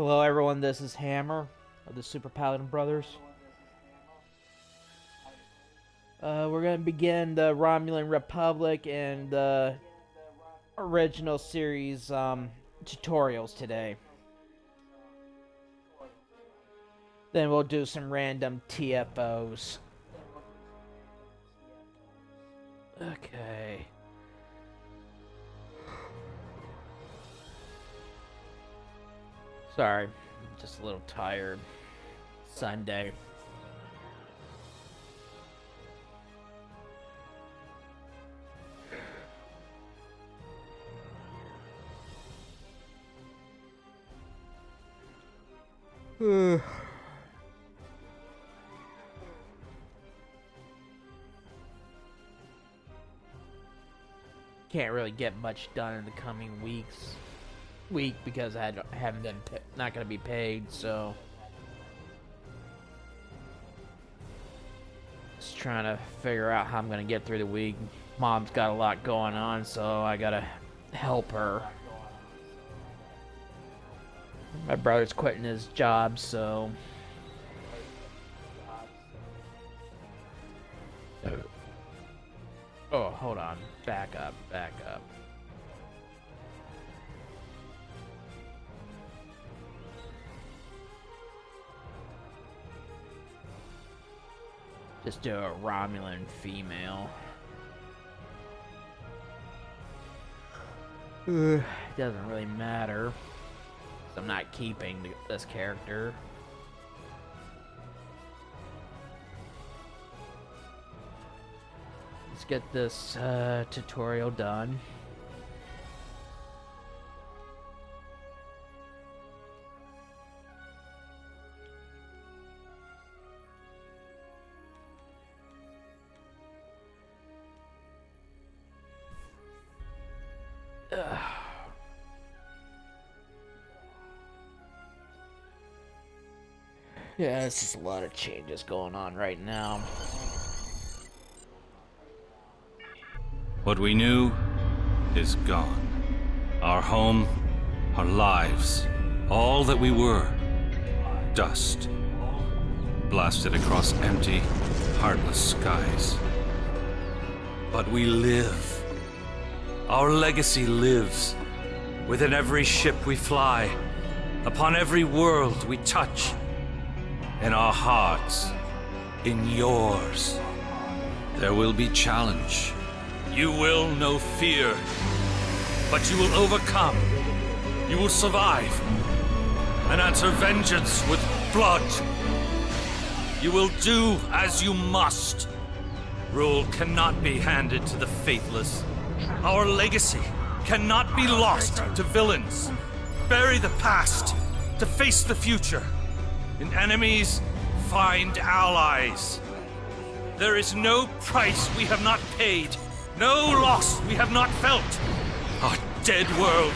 Hello everyone, this is Hammer of the Super Paladin Brothers. We're going to begin the Romulan Republic and the original series tutorials today. Then we'll do some random TFOs. Okay. Sorry, I'm just a little tired. Sunday. Can't really get much done in the coming week because I haven't been not gonna be paid, so just trying to figure out how I'm gonna get through the week. Mom's got a lot going on, so I gotta help her. My brother's quitting his job, so oh, hold on. Back up. Just do a Romulan female. Doesn't really matter. I'm not keeping this character. Let's get this tutorial done. Yeah, it's just a lot of changes going on right now. What we knew is gone. Our home, our lives, all that we were, dust. Blasted across empty, heartless skies. But we live. Our legacy lives within every ship we fly, upon every world we touch, in our hearts, in yours. There will be challenge. You will know fear, but you will overcome. You will survive and answer vengeance with blood. You will do as you must. Rule cannot be handed to the faithless. Our legacy cannot be lost to villains. Bury the past to face the future. In enemies, find allies. There is no price we have not paid. No loss we have not felt. Our dead world,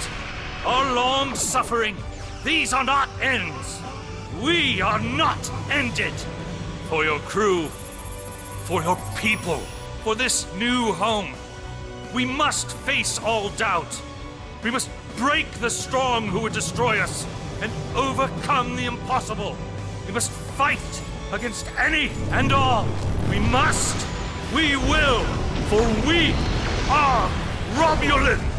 our long suffering, these are not ends. We are not ended. For your crew, for your people, for this new home, we must face all doubt. We must break the strong who would destroy us and overcome the impossible. We must fight against any and all. We must, we will, for we are Romulan!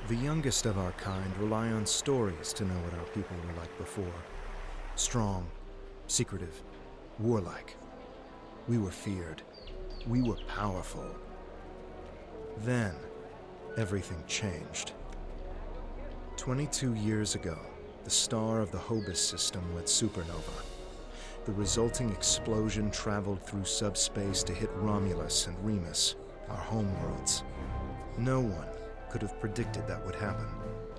The youngest of our kind rely on stories to know what our people were like before. Strong, secretive, warlike. We were feared. We were powerful. Then, everything changed. 22 years ago, the star of the Hobus system went supernova. The resulting explosion traveled through subspace to hit Romulus and Remus, our homeworlds. No one could have predicted that would happen,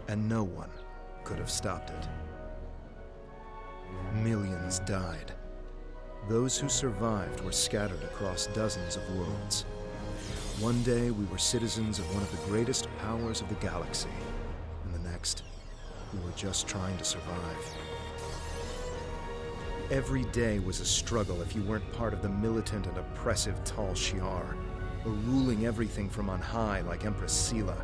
and no one could have stopped it. Millions died. Those who survived were scattered across dozens of worlds. One day, we were citizens of one of the greatest powers of the galaxy, and the next, we were just trying to survive. Every day was a struggle if you weren't part of the militant and oppressive Tal Shiar, or ruling everything from on high like Empress Sela.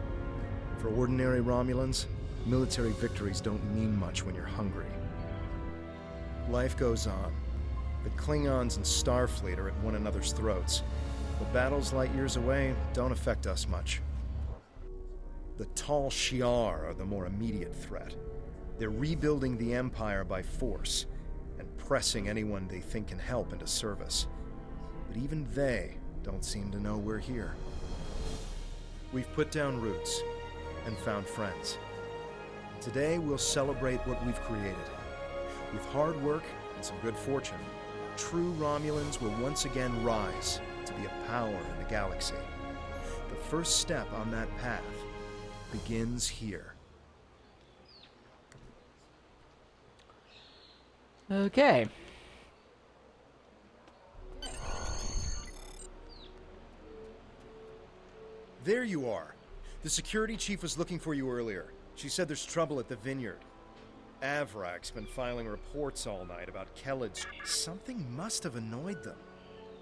For ordinary Romulans, military victories don't mean much when you're hungry. Life goes on. The Klingons and Starfleet are at one another's throats. But battles light years away don't affect us much. The Tal Shiar are the more immediate threat. They're rebuilding the Empire by force, and pressing anyone they think can help into service. But even they don't seem to know we're here. We've put down roots and found friends. Today we'll celebrate what we've created. With hard work and some good fortune, true Romulans will once again rise to be a power in the galaxy. The first step on that path begins here. Okay. There you are. The security chief was looking for you earlier. She said there's trouble at the vineyard. Avrak's been filing reports all night about Kelled's. Something must have annoyed them.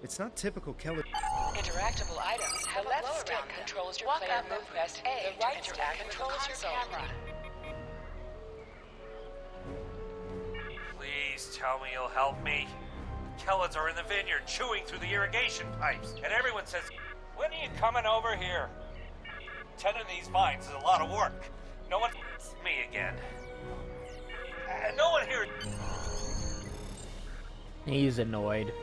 It's not typical Kelled. Interactable items have the left stick controls your player movement. Press A the right stick controls your camera. Please tell me you'll help me. Kelleds are in the vineyard chewing through the irrigation pipes, and everyone says, "When are you coming over here?" Tending these vines is a lot of work. No one... It's me again. No one here... He's annoyed.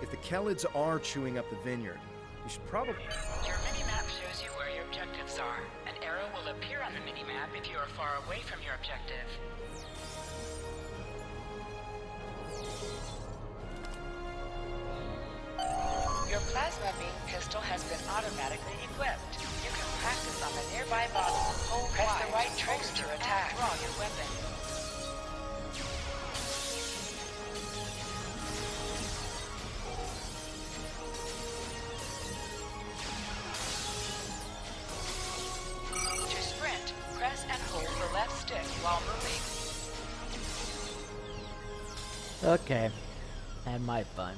If the Kelleds are chewing up the vineyard, you should probably... Your mini-map shows you where your objectives are. An arrow will appear on the mini-map if you are far away from your objective. Your plasma beam pistol has been automatically equipped. You can practice on the nearby boss. Press the right trigger to attack. Draw your weapon. To sprint, press and hold the left stick while moving. Okay. Had my fun.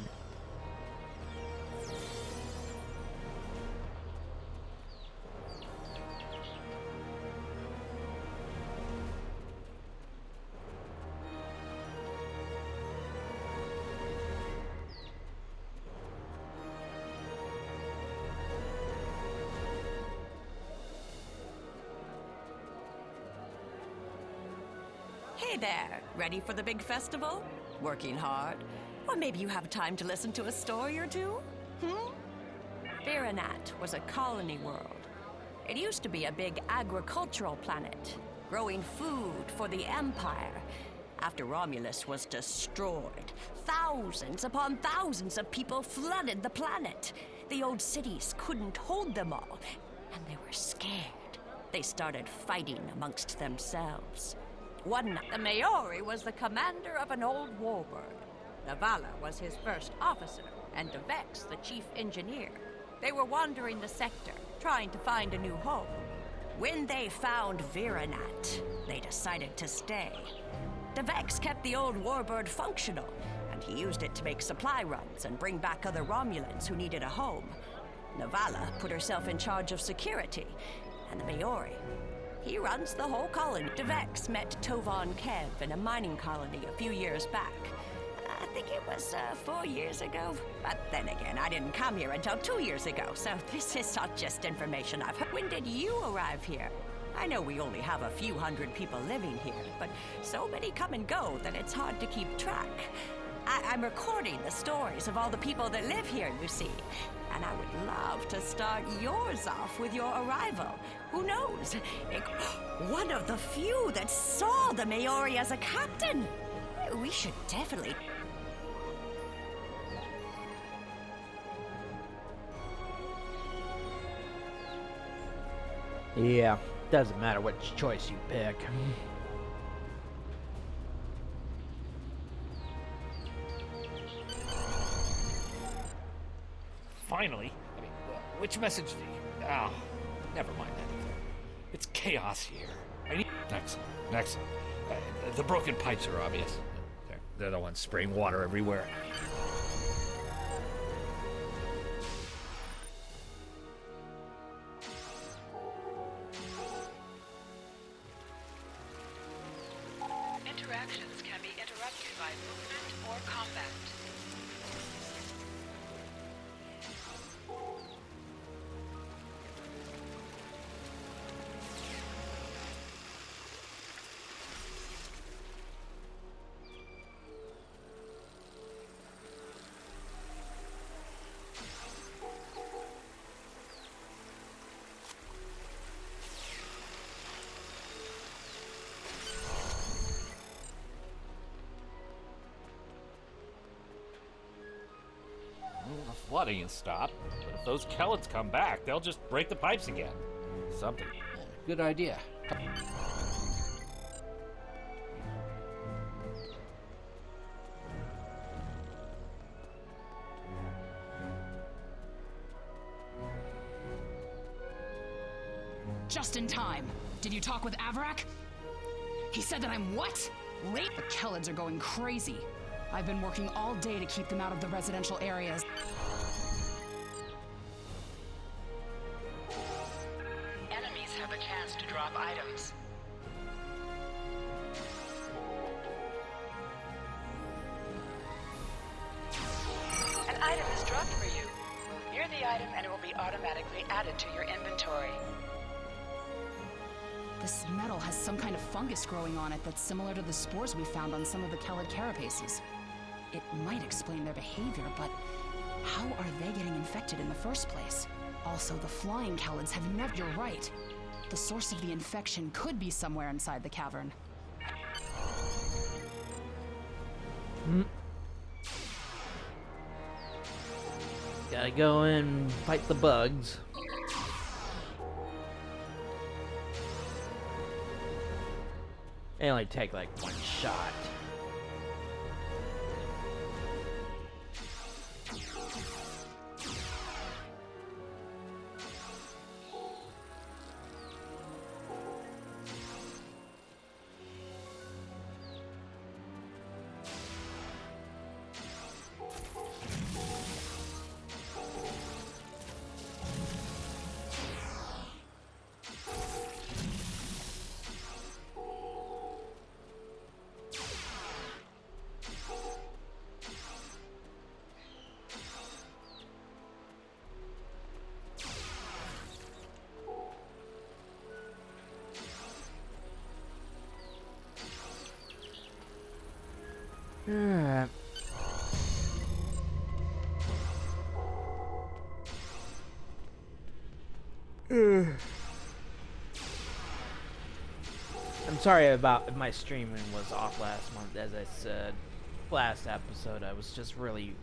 Hey there, ready for the big festival? Working hard? Or maybe you have time to listen to a story or two? Viranat was a colony world. It used to be a big agricultural planet, growing food for the Empire. After Romulus was destroyed, thousands upon thousands of people flooded the planet. The old cities couldn't hold them all, and they were scared. They started fighting amongst themselves. One night, the Maori was the commander of an old warbird. Navala was his first officer, and Devex the chief engineer. They were wandering the sector, trying to find a new home. When they found Viranat, they decided to stay. Devex kept the old warbird functional, and he used it to make supply runs and bring back other Romulans who needed a home. Navala put herself in charge of security, and the Maori, he runs the whole colony. Devex met Tovan Kev in a mining colony a few years back. I think it was 4 years ago. But then again, I didn't come here until 2 years ago, so this is not just information I've heard. When did you arrive here? I know we only have a few hundred people living here, but so many come and go that it's hard to keep track. I'm recording the stories of all the people that live here, you see. And I would love to start yours off with your arrival. Who knows? One of the few that saw the Maori as a captain. We should definitely... Yeah, doesn't matter which choice you pick. Finally? I mean, which message do you... Oh, never mind that. It's chaos here. I need... Excellent. The broken pipes are obvious. There. They're the ones spraying water everywhere. Interactions can be interrupted by movement or combat. The flooding has stopped, but if those Kellets come back, they'll just break the pipes again. Something. Good idea. Just in time. Did you talk with Avrak? He said that I'm what? Late? The Kellets are going crazy. I've been working all day to keep them out of the residential areas. Enemies have a chance to drop items. An item is dropped for you. Near the item and it will be automatically added to your inventory. This metal has some kind of fungus growing on it that's similar to the spores we found on some of the Kellet carapaces. It might explain their behavior, but how are they getting infected in the first place? Also, the flying Kellets have never... You're right. The source of the infection could be somewhere inside the cavern. Gotta go and fight the bugs. They only take like one shot. Alright. I'm sorry about if my streaming was off last month. As I said last episode, I was just really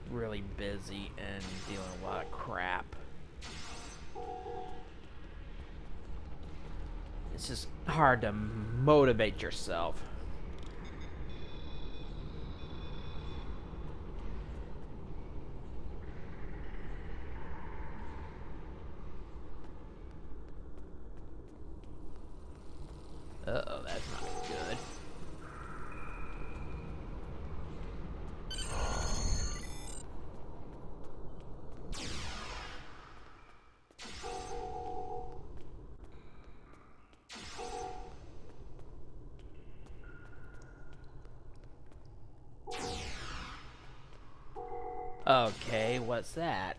busy and dealing with a lot of crap. It's just hard to motivate yourself. Uh-oh, that's not good. Okay, what's that?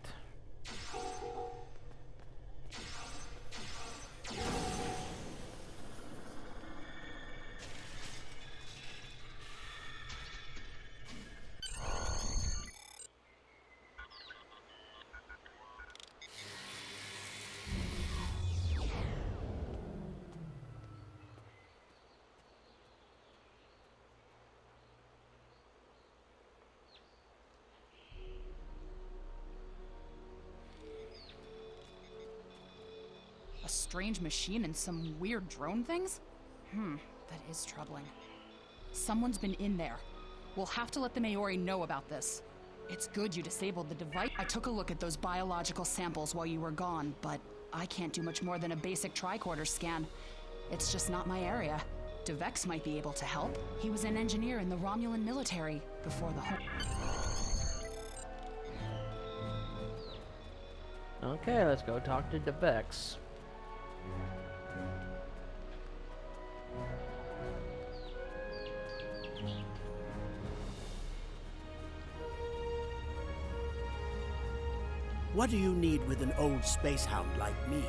A strange machine and some weird drone things? That is troubling. Someone's been in there. We'll have to let the Maori know about this. It's good you disabled the device. I took a look at those biological samples while you were gone, but I can't do much more than a basic tricorder scan. It's just not my area. DeVex might be able to help. He was an engineer in the Romulan military before the whole... Okay, let's go talk to DeVex. What do you need with an old space hound like me?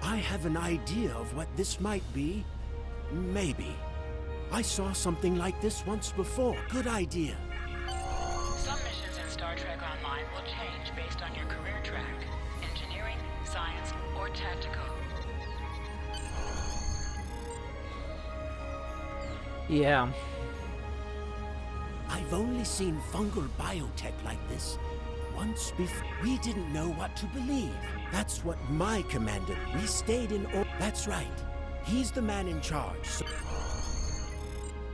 I have an idea of what this might be. Maybe. I saw something like this once before. Good idea. Some missions in Star Trek Online will change based on your career track. Engineering, science, or tactical. Yeah. I've only seen fungal biotech like this once before. We didn't know what to believe. That's what my commander. We stayed in. That's right. He's the man in charge. So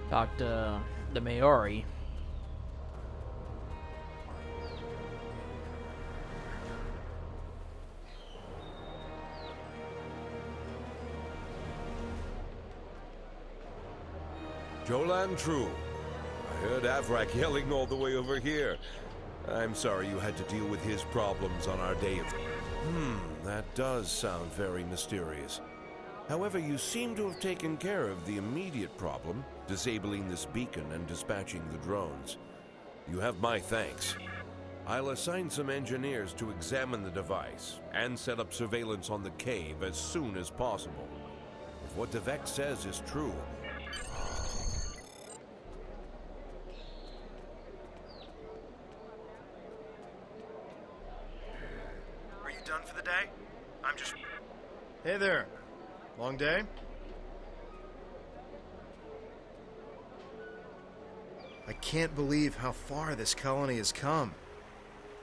Talk to the Maori. Jolan True. I heard Avrak yelling all the way over here. I'm sorry you had to deal with his problems on our day of... that does sound very mysterious. However, you seem to have taken care of the immediate problem, disabling this beacon and dispatching the drones. You have my thanks. I'll assign some engineers to examine the device and set up surveillance on the cave as soon as possible. If what DeVex says is true... Are you done for the day? I'm just... Hey there. Long day? I can't believe how far this colony has come.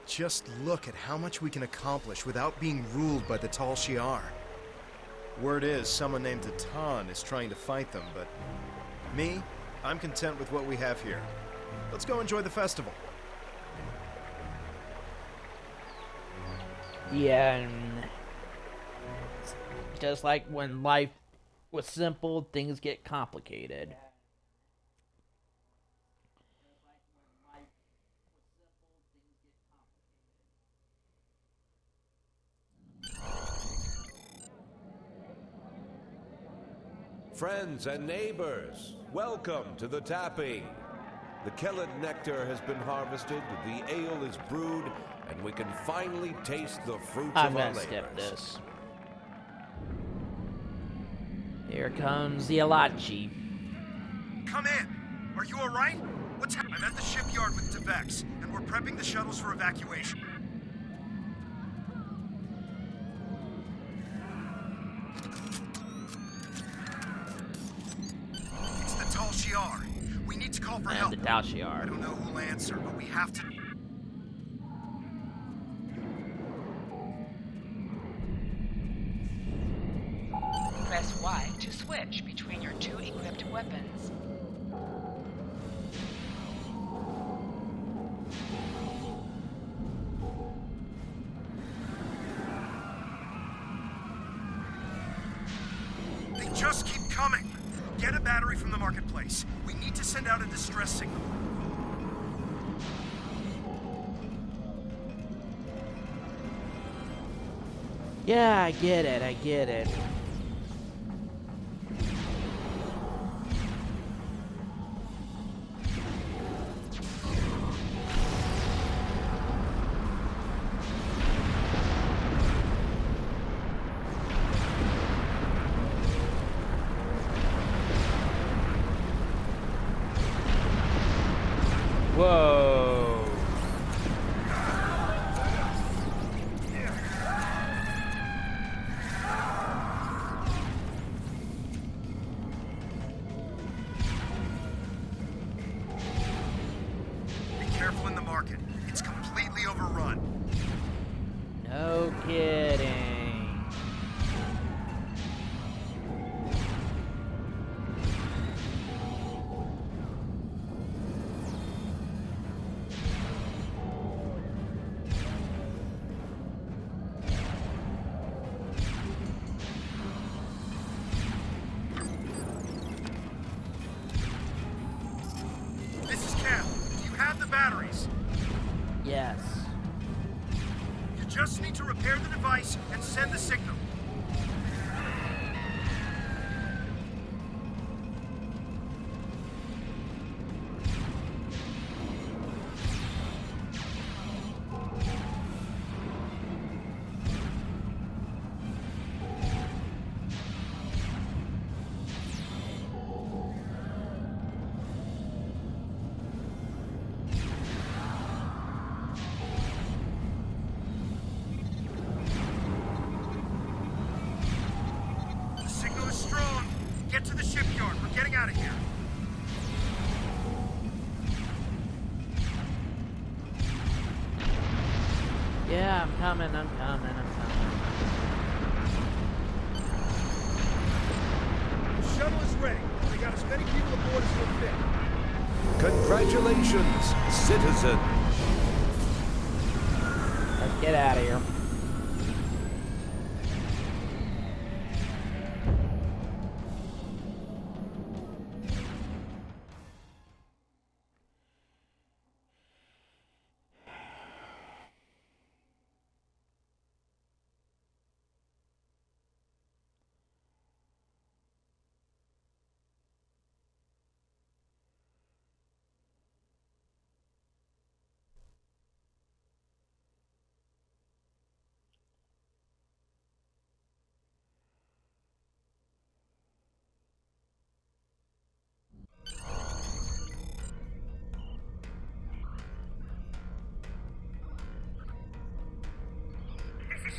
Just look at how much we can accomplish without being ruled by the Tal Shiar. Word is, someone named Tatan is trying to fight them, but... me, I'm content with what we have here. Let's go enjoy the festival. Yeah, and just like when life was simple, things get complicated. Friends and neighbors, welcome to the tapping. The Kelid nectar has been harvested, the ale is brewed, and we can finally taste the fruits I'm of our gonna skip labors. this. Here comes the Alachi. Come in! Are you alright? What's happening? I'm at the shipyard with DeVex, and we're prepping the shuttles for evacuation. It's the Tal Shiar. We need to call for help. And the Tal I Shiar. don't know who'll answer, but we have to... Press Y to switch between your two equipped weapons. They just keep coming! Get a battery from the marketplace. We need to send out a distress signal. Yeah, I get it, I get it. Whoa. Be careful in the market. It's completely overrun. No kidding. just need to repair the device and send the signal. Get to the shipyard. We're getting out of here. Yeah, I'm coming. The shuttle is ready. We got as many people aboard as will fit. Congratulations, citizen. Let's get out of here.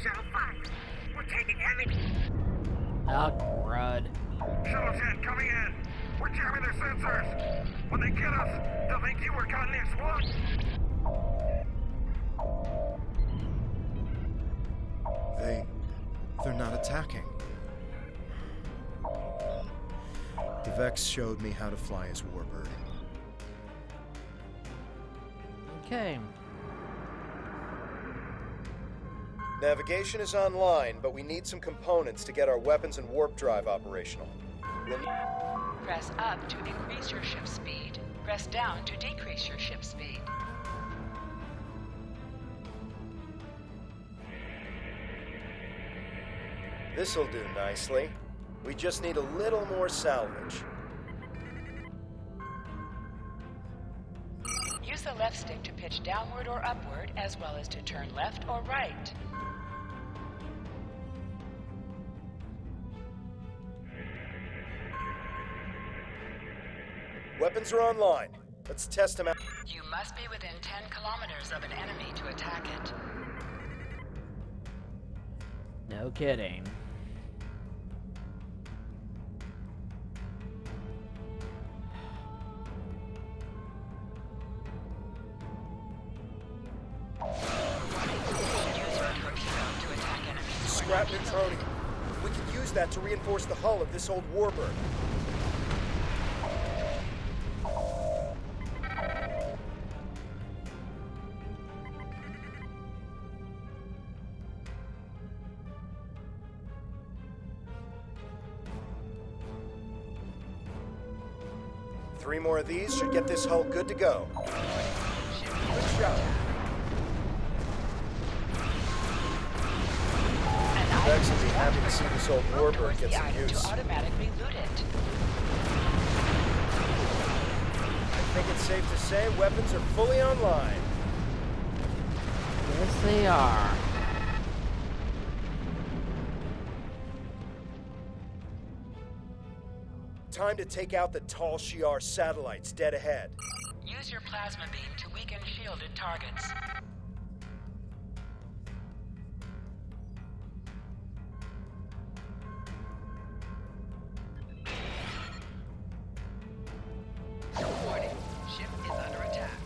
Shuttle 5. We're taking heavy. Oh, crud. Shuttle 10 coming in. We're jamming their sensors. When they get us, they'll think you were caught in SWAT. They're not attacking. The Vex showed me how to fly as Warbird. Okay. Navigation is online, but we need some components to get our weapons and warp drive operational. Press up to increase your ship speed. Press down to decrease your ship speed. This'll do nicely. We just need a little more salvage. Use the left stick to pitch downward or upward, as well as to turn left or right. Weapons are online. Let's test them out. You must be within 10 kilometers of an enemy to attack it. No kidding. Scrap neutronium. We could use that to reinforce the hull of this old Warbird. Three more of these should get this hull good to go. Good job. Vex will be happy to see this old Warbird get some use. To automatically loot it. I think it's safe to say weapons are fully online. Yes, they are. Time to take out the Tal Shiar satellites dead ahead. Use your plasma beam to weaken shielded targets. Warning, ship is under attack.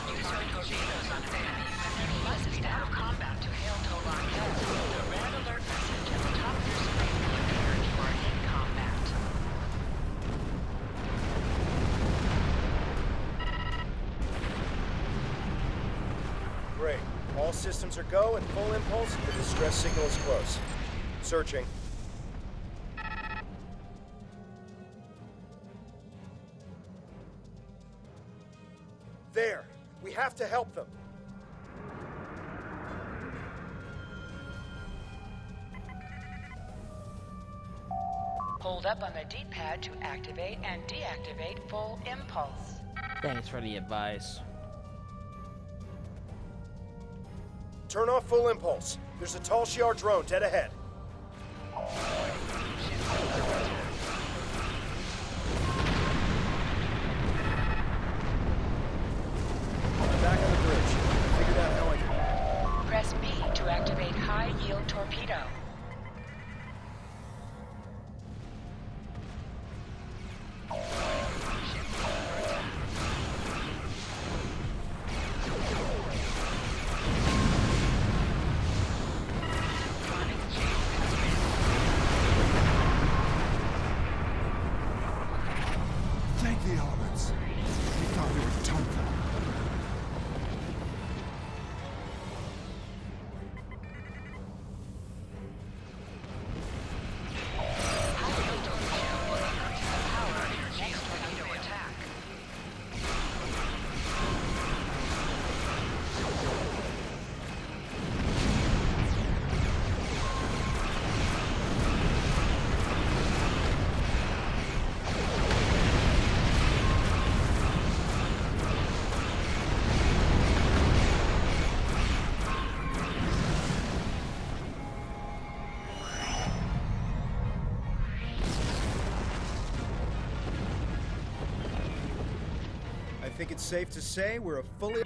Use your torpedoes on an enemy. You must be out of combat to hail Tolan Hill. The red alert message at the top of your screen will appear if you are in combat. Great. All systems are go and full impulse. The distress signal is close. Searching. There. We have to help them. Hold up on the D-pad to activate and deactivate full impulse. Thanks for the advice. Turn off full impulse. There's a tall Shi'ar drone dead ahead. I'm back on the bridge. Figured out how I can... Press B to activate high-yield torpedo. Thank the elements. We thought we were done for. I think it's safe to say we're a fully...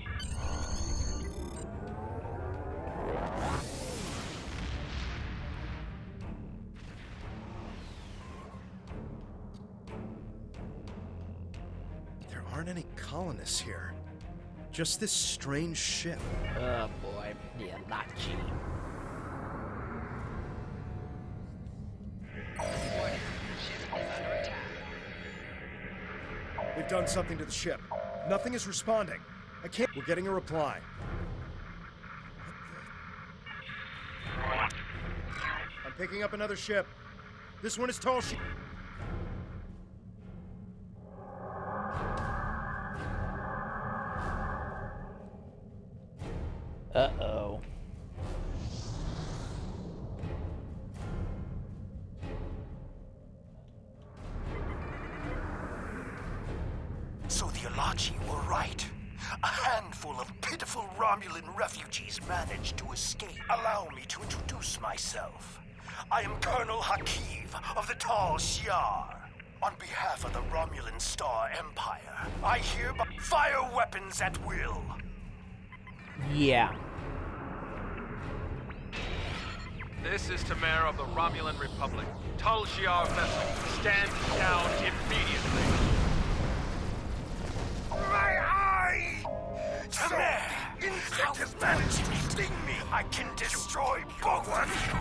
There aren't any colonists here. Just this strange ship. Oh boy, the Alachi. They've done something to the ship. Nothing is responding. I can't... We're getting a reply. What the... I'm picking up another ship. This one is tall ship. Uh-oh. So the Alachi were right. A handful of pitiful Romulan refugees managed to escape. Allow me to introduce myself. I am Colonel Hakiv of the Tal Shiar. On behalf of the Romulan Star Empire, I hereby fire weapons at will. Yeah. This is Tamer of the Romulan Republic. Tal Shiar vessel, stand down immediately. My eye! Tamer! The insect has managed to sting me! I can destroy both of you!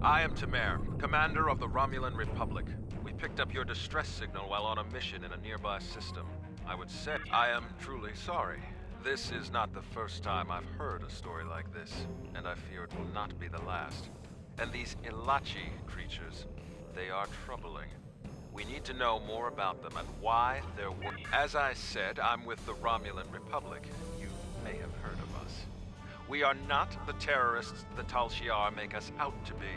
I am Tamer, commander of the Romulan Republic. We picked up your distress signal while on a mission in a nearby system. I would say I am truly sorry. This is not the first time I've heard a story like this, and I fear it will not be the last. And these Ilachi creatures, they are troubling. We need to know more about them and why they're As I said, I'm with the Romulan Republic. You may have heard of us. We are not the terrorists the Tal Shiar make us out to be.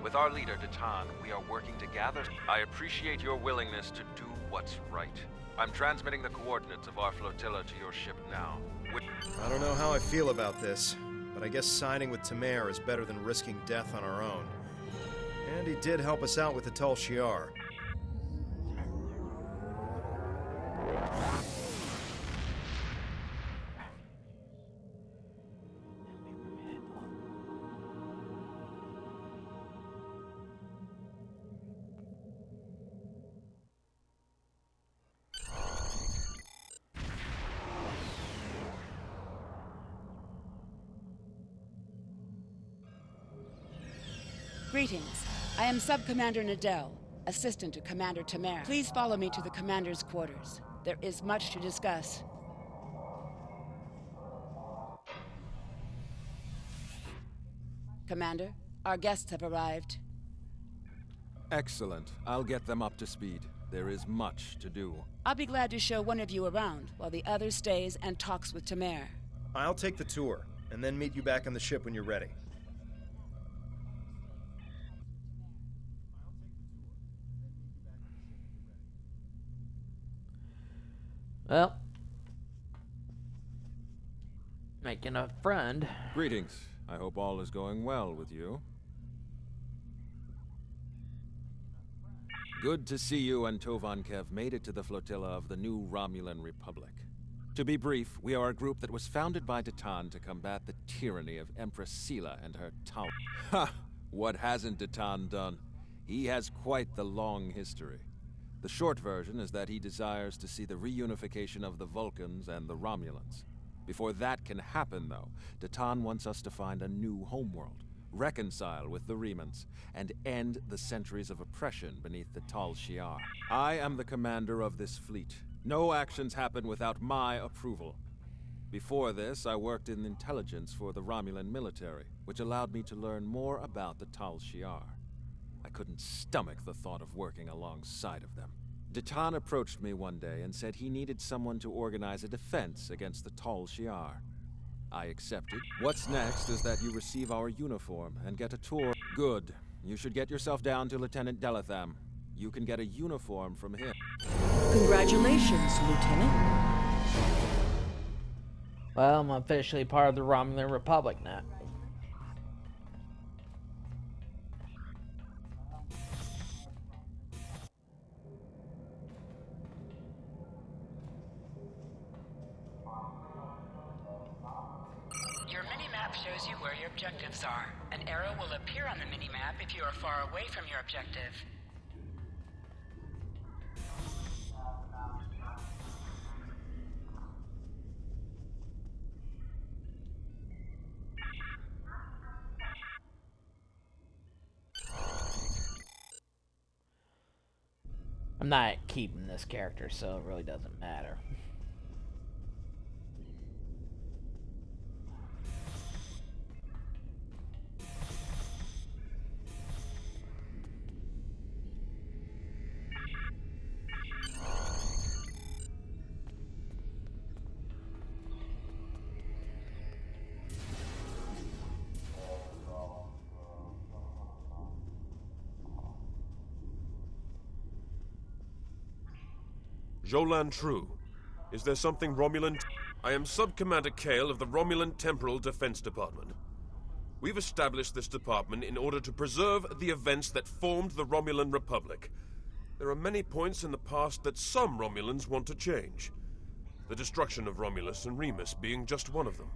With our leader, Datan, we are working to gather. I appreciate your willingness to do what's right. I'm transmitting the coordinates of our flotilla to your ship now. I don't know how I feel about this, but I guess signing with Tamer is better than risking death on our own. And he did help us out with the Tal Shiar. Greetings. I am Sub-Commander Nadell, assistant to Commander Tamer. Please follow me to the Commander's quarters. There is much to discuss. Commander, our guests have arrived. Excellent. I'll get them up to speed. There is much to do. I'll be glad to show one of you around while the other stays and talks with Tamer. I'll take the tour. and then meet you back on the ship when you're ready. Well, making a friend. Greetings. I hope all is going well with you. Good to see you and Tovankev made it to the flotilla of the new Romulan Republic. To be brief, we are a group that was founded by Datan to combat the tyranny of Empress Sela and her Tal. Ha! What hasn't Datan done? He has quite the long history. The short version is that he desires to see the reunification of the Vulcans and the Romulans. Before that can happen, though, Datan wants us to find a new homeworld, reconcile with the Remans, and end the centuries of oppression beneath the Tal Shiar. I am the commander of this fleet. No actions happen without my approval. Before this, I worked in intelligence for the Romulan military, which allowed me to learn more about the Tal Shiar. I couldn't stomach the thought of working alongside of them. Datan approached me one day and said he needed someone to organize a defense against the Tal Shiar. I accepted. What's next is that you receive our uniform and get a tour. Good. You should get yourself down to Lieutenant Delatham. You can get a uniform from him. Congratulations, Lieutenant. Well, I'm officially part of the Romulan Republic now. Your mini-map shows you where your objectives are. An arrow will appear on the mini-map if you are far away from your objective. I'm not keeping this character, so it really doesn't matter. Jolan True. Is there something Romulan? I am Sub-Commander Kale of the Romulan Temporal Defense Department. We've established this department in order to preserve the events that formed the Romulan Republic. There are many points in the past that some Romulans want to change. The destruction of Romulus and Remus being just one of them.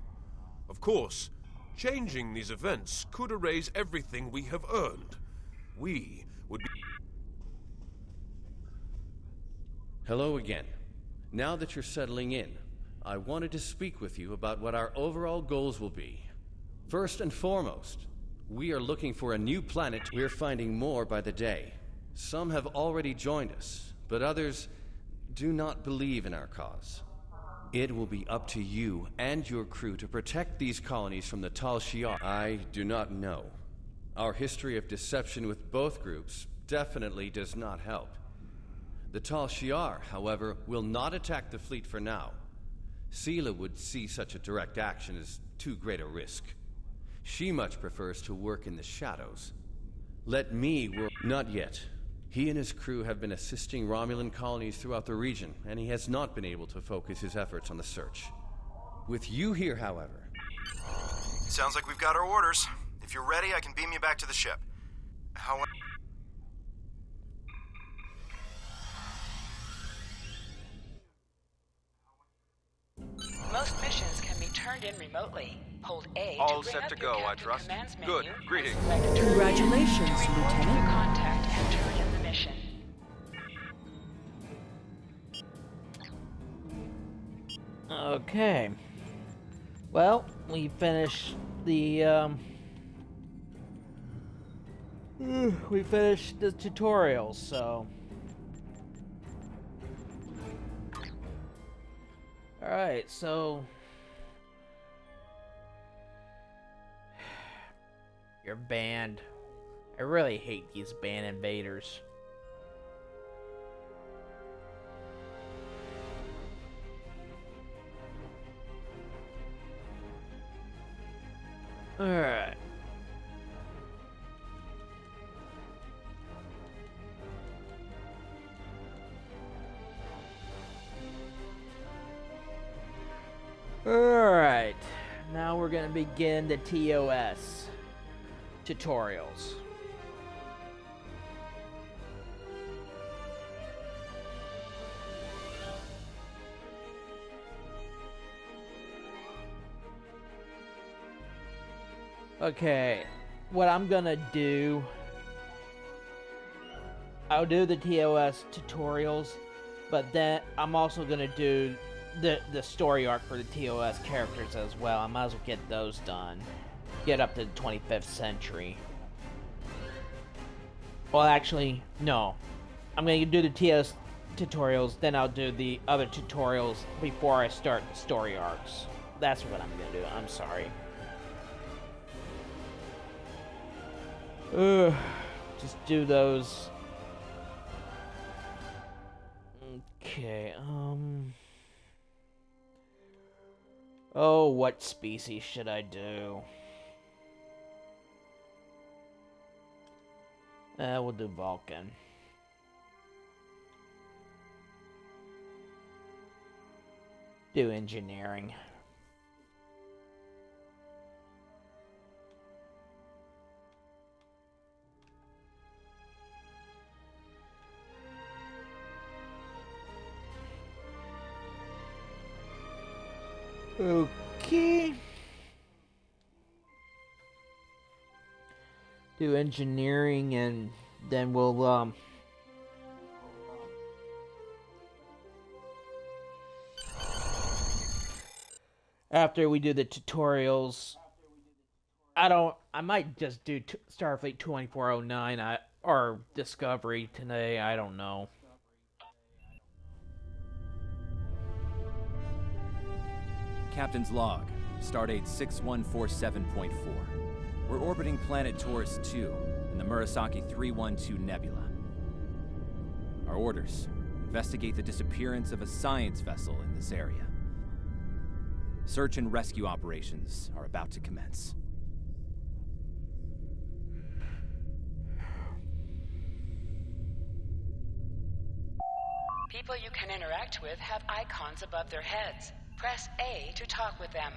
Of course, changing these events could erase everything we have earned. We would be... Hello again. Now that you're settling in, I wanted to speak with you about what our overall goals will be. First and foremost, we are looking for a new planet. We're finding more by the day. Some have already joined us, but others do not believe in our cause. It will be up to you and your crew to protect these colonies from the Tal Shiar. I do not know. Our history of deception with both groups definitely does not help. The Tal Shiar, however, will not attack the fleet for now. Sela would see such a direct action as too great a risk. She much prefers to work in the shadows. Let me work. Not yet. He and his crew have been assisting Romulan colonies throughout the region, and he has not been able to focus his efforts on the search. With you here, however... Sounds like we've got our orders. If you're ready, I can beam you back to the ship. However... Most missions can be turned in remotely. Hold A All to bring set up to your go, I captain trust. commands Good. menu. Greetings. Congratulations, To report Lieutenant. new contact and turn in the mission. Okay. Well, we finished the we finished the tutorial, so alright, so you're banned. I really hate these ban invaders. Alright, now we're gonna begin the TOS tutorials. Okay, what I'm gonna do, I'll do the TOS tutorials, but then I'm also gonna do the story arc for the TOS characters as well. I might as well get those done. Get up to the 25th century. Well, actually, no. I'm gonna do the TOS tutorials, then I'll do the other tutorials before I start the story arcs. That's what I'm gonna do. I'm sorry. Just do those. Okay, oh, what species should I do? We'll do Vulcan. Do engineering. Okay. Do engineering and then we'll after we do the tutorials, I might just do Starfleet 2409 or Discovery today, I don't know. Captain's log, stardate 6147.4. We're orbiting planet Taurus 2 in the Murasaki 312 Nebula. Our orders: investigate the disappearance of a science vessel in this area. Search and rescue operations are about to commence. People you can interact with have icons above their heads. Press A to talk with them.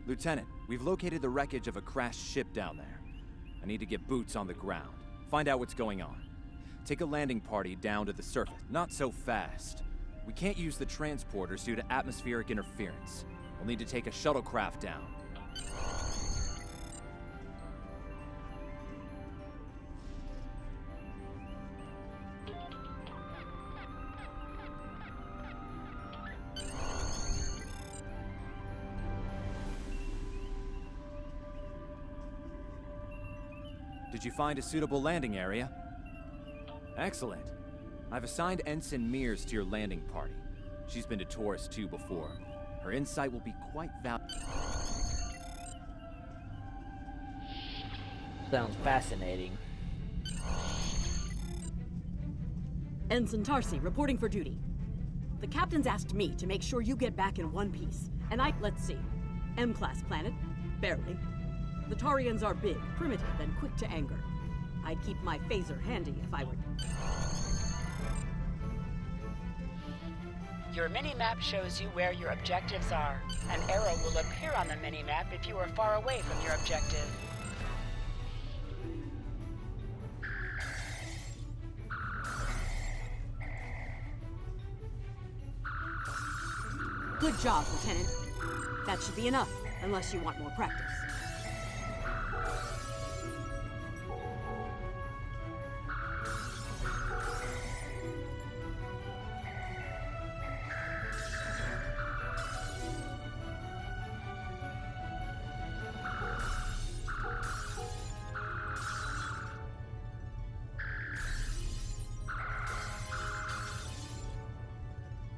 Lieutenant, we've located the wreckage of a crashed ship down there. I need to get boots on the ground, find out what's going on. Take a landing party down to the surface. Not so fast. We can't use the transporters due to atmospheric interference. We'll need to take a shuttlecraft down. Did you find a suitable landing area? Excellent. I've assigned Ensign Mears to your landing party. She's been to Taurus 2 before. Her insight will be quite valuable. Sounds fascinating. Ensign Tarsi, reporting for duty. The captain's asked me to make sure you get back in one piece. And let's see. M-class planet? Barely. The Tarians are big, primitive, and quick to anger. I'd keep my phaser handy if I were... Your mini-map shows you where your objectives are. An arrow will appear on the mini-map if you are far away from your objective. Good job, Lieutenant. That should be enough, unless you want more practice.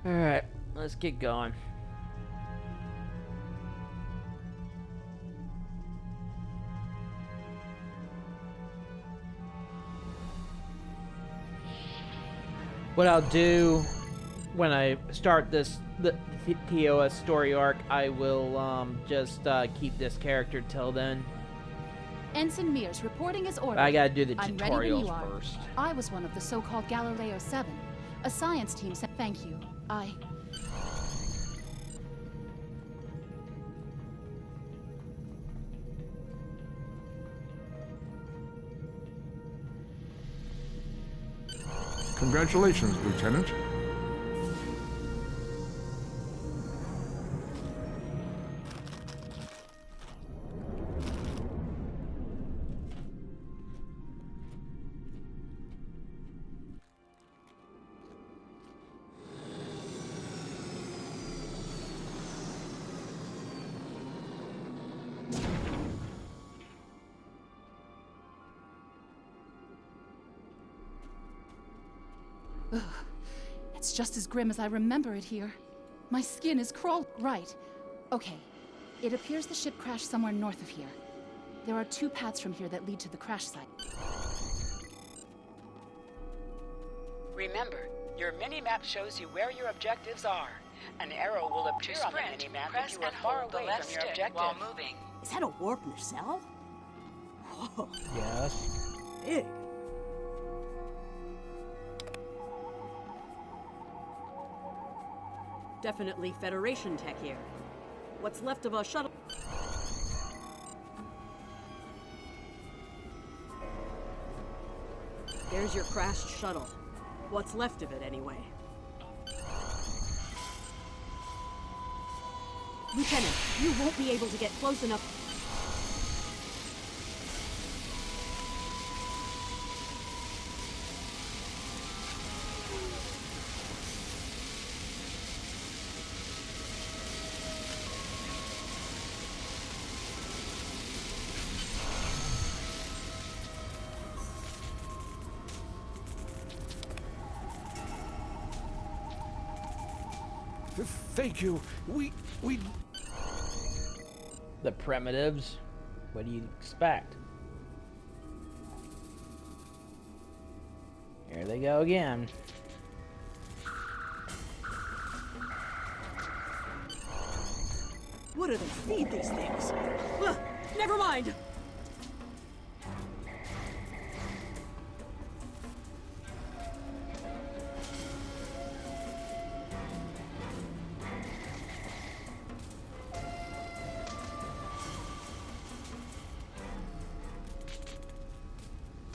Alright, let's get going. What I'll do when I start the TOS story arc, I will just keep this character till then. Ensign Mears reporting his orders. I gotta do the I'm ready when you tutorials are. first. I was one of the so-called Galileo 7. A science team said thank you. Congratulations, Lieutenant. Ugh. It's just as grim as I remember it here. My skin is crawled. Right. Okay. It appears the ship crashed somewhere north of here. There are 2 paths from here that lead to the crash site. Remember, your mini-map shows you where your objectives are. An arrow will appear on the mini-map if you are far away from your objective. While moving. Is that a warp nacelle? Whoa. Yes. Big. Definitely Federation tech here. What's left of a shuttle? There's your crashed shuttle. What's left of it, anyway. Lieutenant, you won't be able to get close enough. Thank you. We... The primitives. What do you expect? Here they go again. What do they feed these things? Ugh, never mind.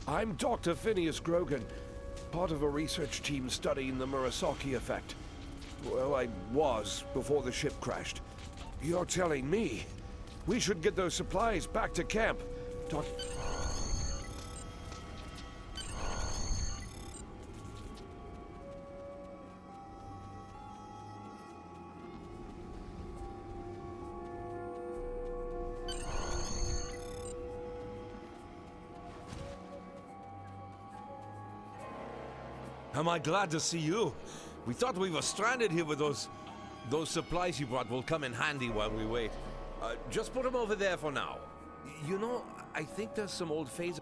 I'm Dr. Phineas Grogan, part of a research team studying the Murasaki effect. Well, I was before the ship crashed. You're telling me we should get those supplies back to camp. Am I glad to see you? We thought we were stranded here with those supplies you brought will come in handy while we wait. Just put them over there for now. You know, I think there's some old phase...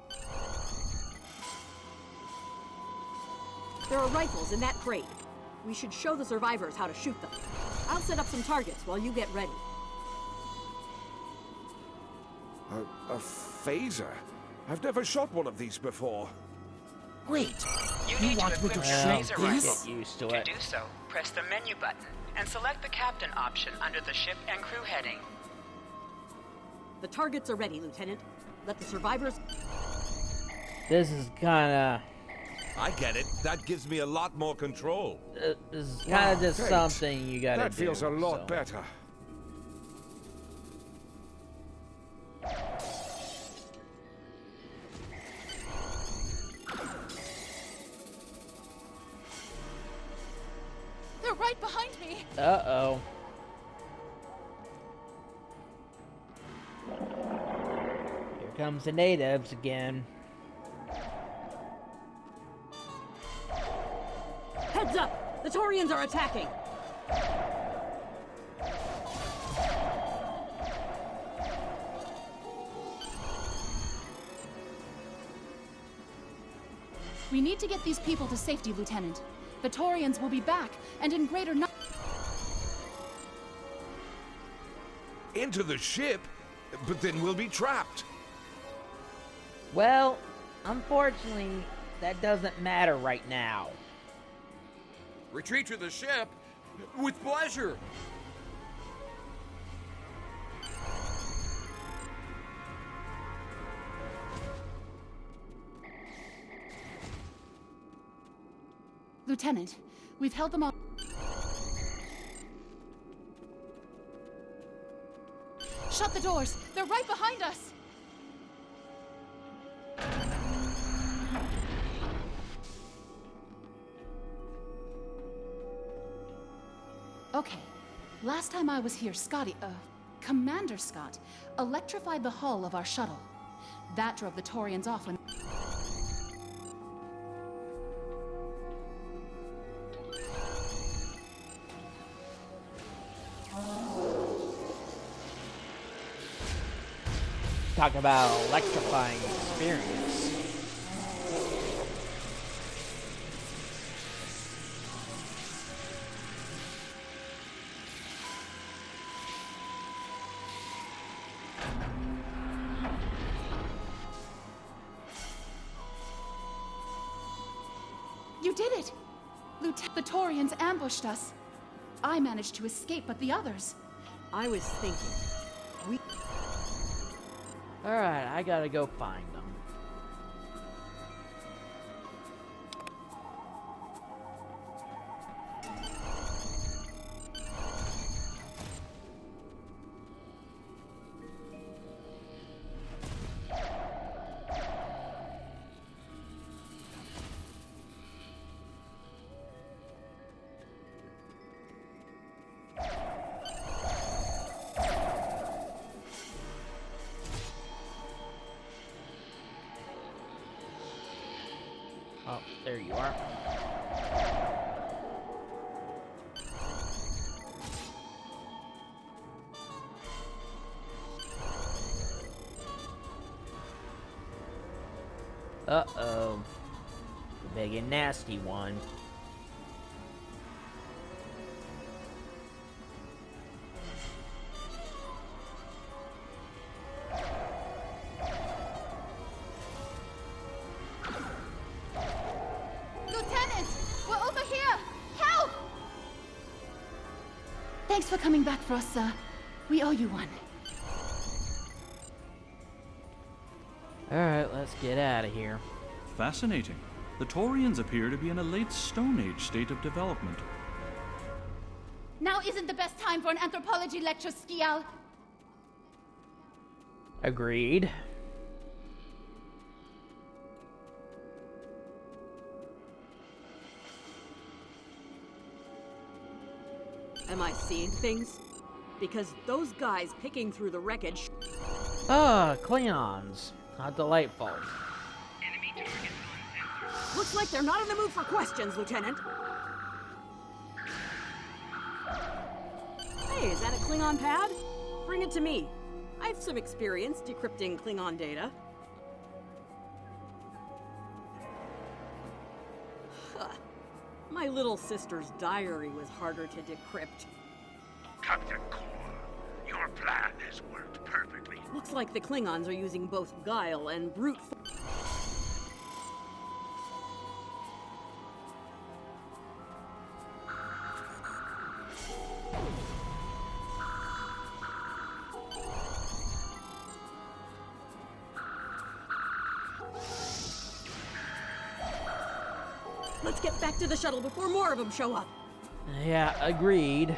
There are rifles in that crate. We should show the survivors how to shoot them. I'll set up some targets while you get ready. A phaser? I've never shot one of these before. Wait, you want me to shoot this? Get used to To it. do so, press the menu button and select the captain option under the ship and crew heading. The targets are ready, Lieutenant. Let the survivors... This is kinda... I get it. That gives me a lot more control. This is kinda just Thanks. something you gotta That do. feels a lot so. better. They're right behind me. Uh-oh. Here comes the natives again. Heads up! The Taurians are attacking! We need to get these people to safety, Lieutenant. The Taurians will be back, and in greater numbers. Into the ship? But then we'll be trapped. Well, unfortunately, that doesn't matter right now. Retreat to the ship? With pleasure! Lieutenant, we've held them off. Shut the doors! They're right behind us! Okay. Last time I was here, Commander Scott, electrified the hull of our shuttle. That drove the Taurians off when... Talk about electrifying experience. You did it! Lieutenant, the Taurians ambushed us. I managed to escape, but the others... I was thinking, Alright, I gotta go find them. Oh, there you are. Uh-oh. The big and nasty one. Thanks for coming back for us, sir. We owe you one. Alright, let's get out of here. Fascinating. The Taurians appear to be in a late Stone Age state of development. Now isn't the best time for an anthropology lecture, Skial. Agreed. am I seeing things? Because those guys picking through the wreckage... Ah, Klingons. How delightful. Looks like they're not in the mood for questions, Lieutenant. Hey, is that a Klingon pad? Bring it to me. I have some experience decrypting Klingon data. Huh. My little sister's diary was harder to decrypt. Captain Core, your plan has worked perfectly. Looks like the Klingons are using both guile and brute force. Let's get back to the shuttle before more of them show up. Yeah, agreed.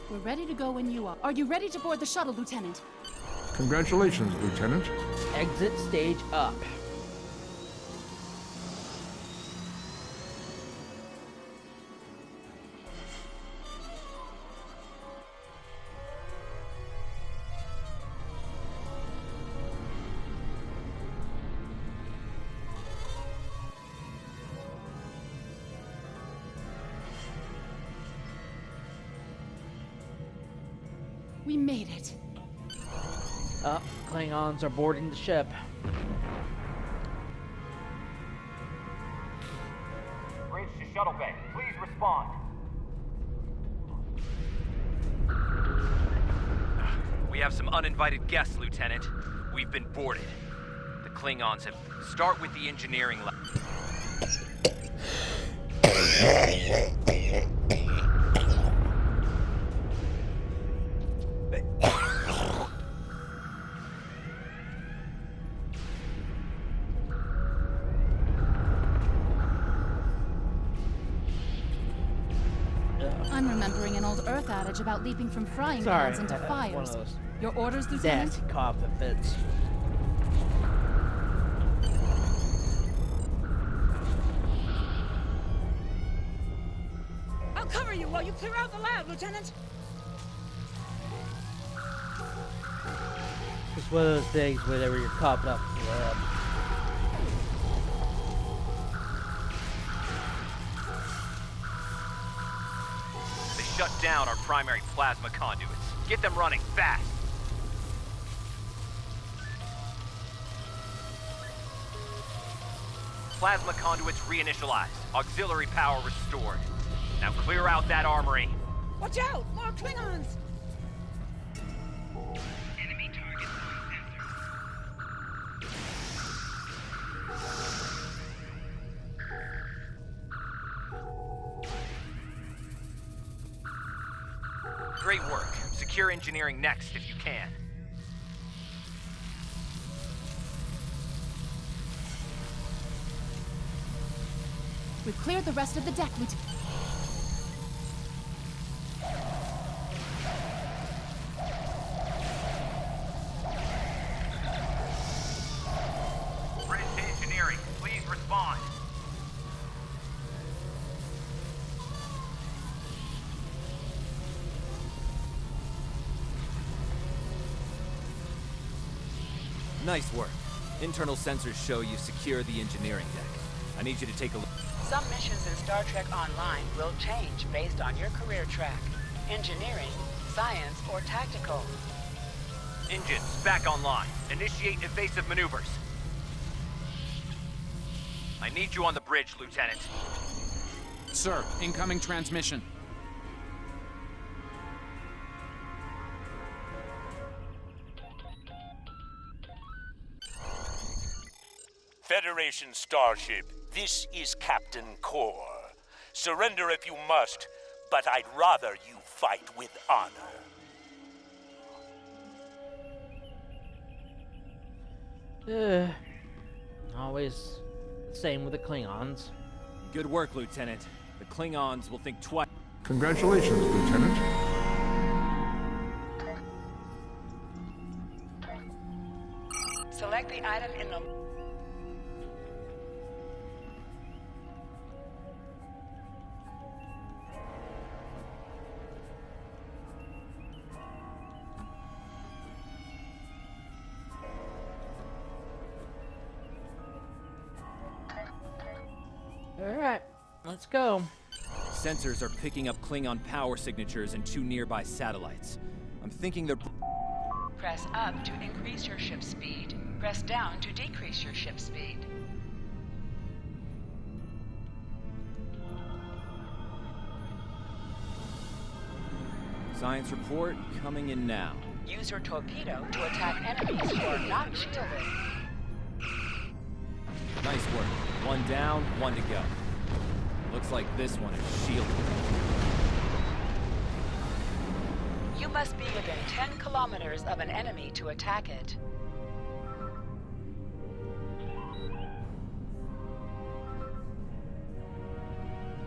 We're ready to go when you are. Are you ready to board the shuttle, Lieutenant? Congratulations, Lieutenant. Exit stage up. We made it. Klingons are boarding the ship. Bridge to shuttle bay. Please respond. We have some uninvited guests, Lieutenant. We've been boarded. The Klingons have... Start with the engineering lab. I'm remembering an old Earth adage about leaping from frying Sorry, pans into one of fires. those Your orders, Lieutenant? nasty coffin fits. I'll cover you while you clear out the lab, Lieutenant. It's one of those things whenever you're coughing up the lab. They shut down our primary plasma conduits. Get them running, fast! Plasma conduits reinitialized. Auxiliary power restored. Now clear out that armory. Watch out! More Klingons! Enemy target Great work. Secure engineering next if you can. We've cleared the rest of the deck, Lieutenant. Bridge to engineering. Please respond. Nice work. Internal sensors show you secure the engineering deck. I need you to take a look. Some missions in Star Trek Online will change based on your career track. Engineering, science, or tactical. Engines, back online. Initiate evasive maneuvers. I need you on the bridge, Lieutenant. Sir, incoming transmission. Federation Starship, this is Captain Core. Surrender if you must, but I'd rather you fight with honor. Always the same with the Klingons. Good work, Lieutenant. The Klingons will think twice. Congratulations, Lieutenant. Select the item in the... Alright, let's go. Sensors are picking up Klingon power signatures in 2 nearby satellites. I'm thinking they're... Press up to increase your ship speed. Press down to decrease your ship speed. Science report coming in now. Use your torpedo to attack enemies who are not shielded. Nice work. 1 down, 1 to go. Looks like this one is shielded. You must be within 10 kilometers of an enemy to attack it.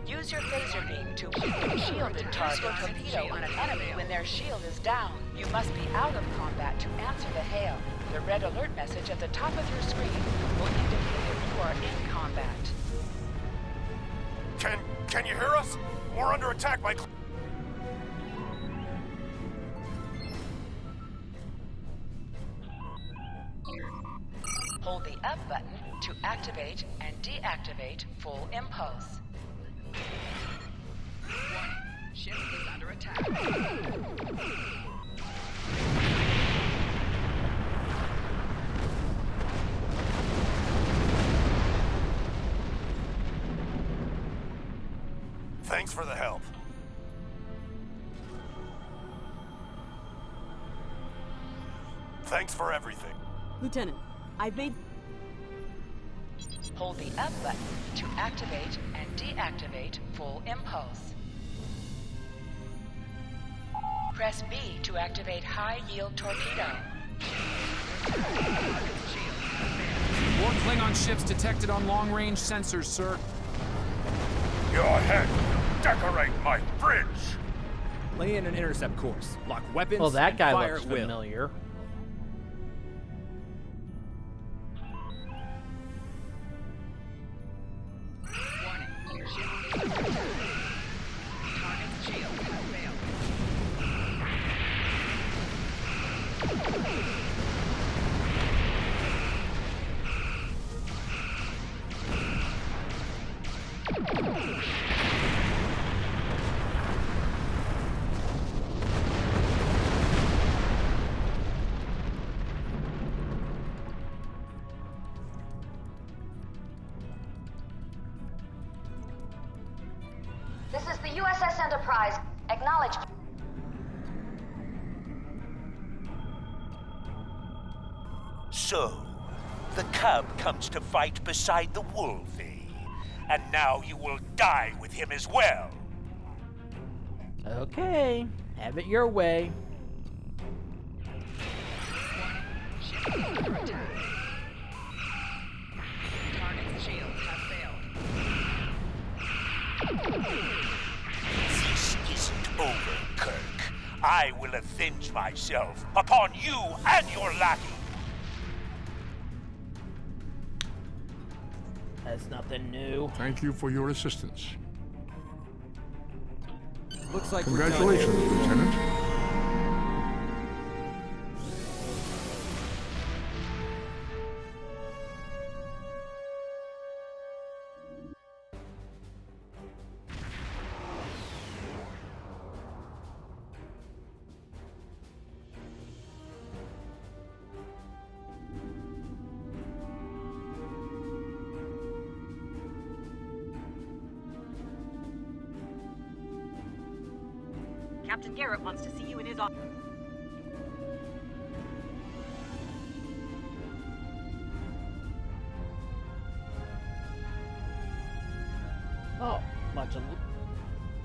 Use your phaser beam to weaken shielded targets. Use your torpedo on an enemy when their shield is down. You must be out of combat to answer the hail. The red alert message at the top of your screen will indicate if you are in combat. Can you hear us? We're under attack by... Hold the up button to activate and deactivate full impulse. Warning, ship is under attack. Thanks for the help. Thanks for everything. Lieutenant, I've made... Hold the up button to activate and deactivate full impulse. Press B to activate high-yield torpedo. More Klingon ships detected on long-range sensors, sir. Your head will decorate my bridge. Lay in an intercept course. Lock weapons. Well, that and guy fire looks at will. familiar. This is the USS Enterprise. Acknowledge. So, the cub comes to fight beside the wolfie, and now you will die with him as well. Okay, have it your way. This isn't over, Kirk. I will avenge myself upon you and your lackey. That's nothing new. Thank you for your assistance. Looks like Congratulations, Lieutenant. Captain Garrett wants to see you in his office. Oh, bunch of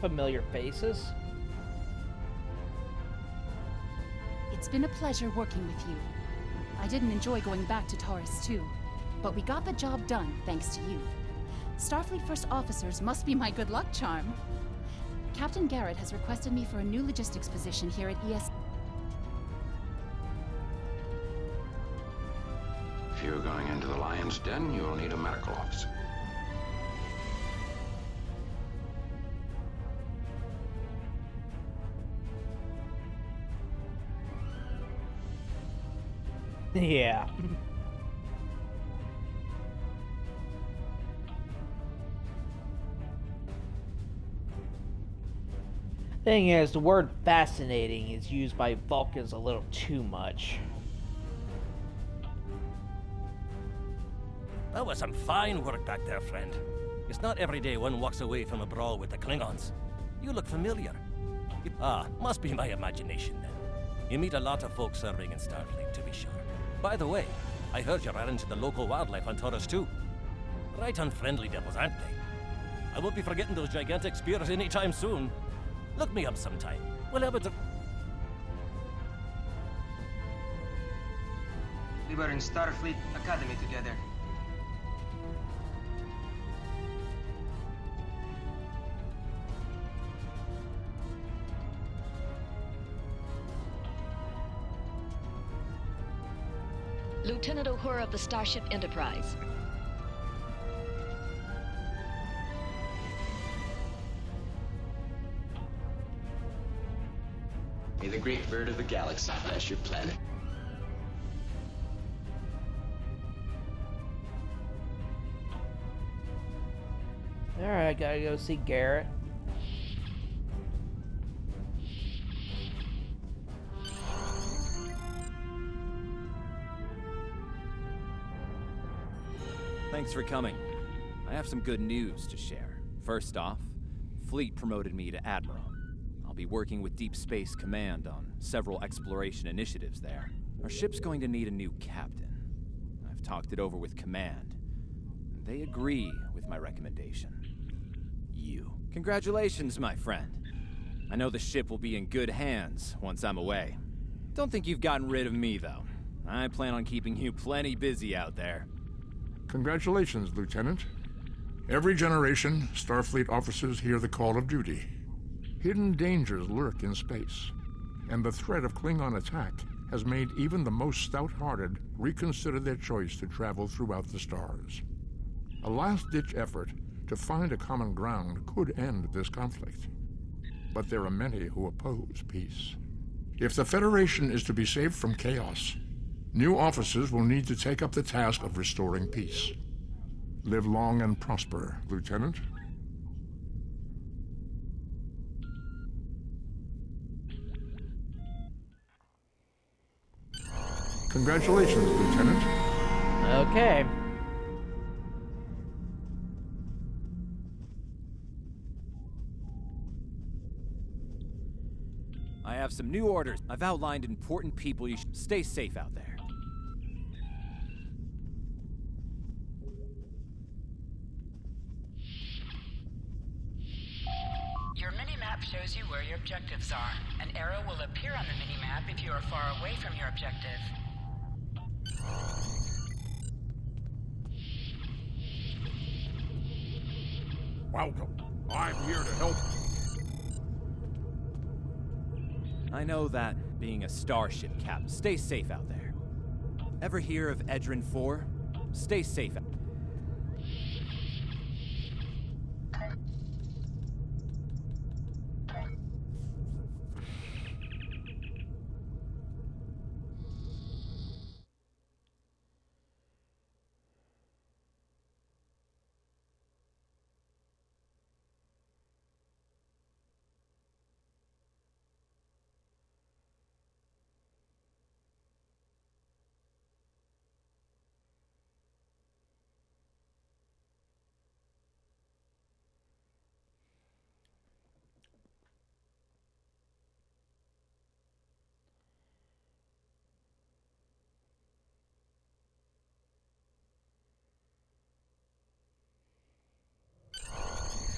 familiar faces. It's been a pleasure working with you. I didn't enjoy going back to Taurus 2, but we got the job done thanks to you. Starfleet First Officers must be my good luck charm. Captain Garrett has requested me for a new logistics position here at ES. If you're going into the Lion's Den, you'll need a medical officer. Yeah. Thing is, the word fascinating is used by Vulcans a little too much. That was some fine work back there, friend. It's not every day one walks away from a brawl with the Klingons. You look familiar. Must be my imagination then. You meet a lot of folks serving in Starfleet, to be sure. By the way, I heard you ran into the local wildlife on Taurus 2. Right unfriendly devils, aren't they? I won't be forgetting those gigantic spears anytime soon. Look me up sometime. We'll have a... We were in Starfleet Academy together. Lieutenant Uhura of the Starship Enterprise. May the great bird of the galaxy bless your planet. Alright, gotta go see Garrett. Thanks for coming. I have some good news to share. First off, Fleet promoted me to Admiral. I'll be working with Deep Space Command on several exploration initiatives there. Our ship's going to need a new captain. I've talked it over with Command, and they agree with my recommendation. You. Congratulations, my friend. I know the ship will be in good hands once I'm away. Don't think you've gotten rid of me, though. I plan on keeping you plenty busy out there. Congratulations, Lieutenant. Every generation, Starfleet officers hear the call of duty. Hidden dangers lurk in space, and the threat of Klingon attack has made even the most stout-hearted reconsider their choice to travel throughout the stars. A last-ditch effort to find a common ground could end this conflict. But there are many who oppose peace. If the Federation is to be saved from chaos, new officers will need to take up the task of restoring peace. Live long and prosper, Lieutenant. Congratulations, Lieutenant. Okay. I have some new orders. I've outlined important people you should stay safe out there. Your mini-map shows you where your objectives are. An arrow will appear on the mini-map if you are far away from your objective. Welcome. I'm here to help. I know that, being a starship captain. Stay safe out there. Ever hear of Edrin 4? Stay safe out.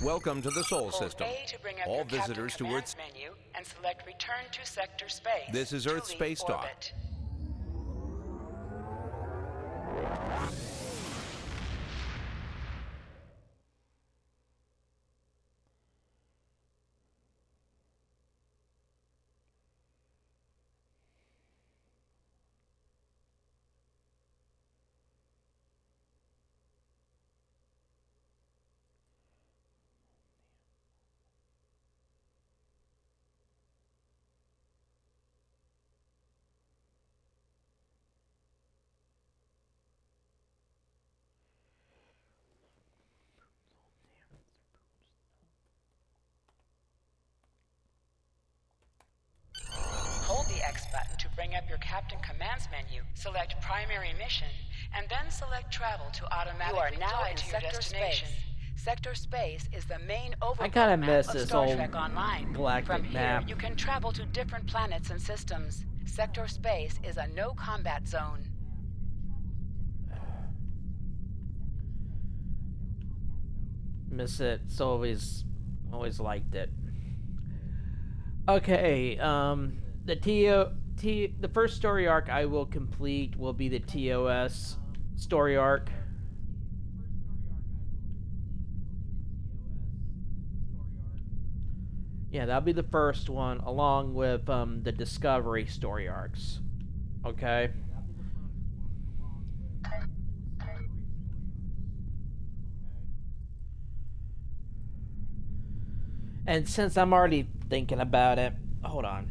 Welcome to the Sol Hold System. A to bring up All your visitors to Captain Earth's... Command's menu and select Return to Sector Space. This is to Earth leave Space Dock. orbit. Hold the X button to bring up your Captain Command's menu, select Primary Mission, and then select Travel to automatically fly to your destination. Sector Space is the main overworld I kind of map miss of this Star old Trek Online. galactic From here, map. you can travel to different planets and systems. Sector Space is a no-combat zone. Miss it. It's always liked it. Okay, the first story arc I will complete will be the TOS story arc. Yeah, that'll be the first one, along with the Discovery story arcs. Okay. And since I'm already thinking about it, hold on.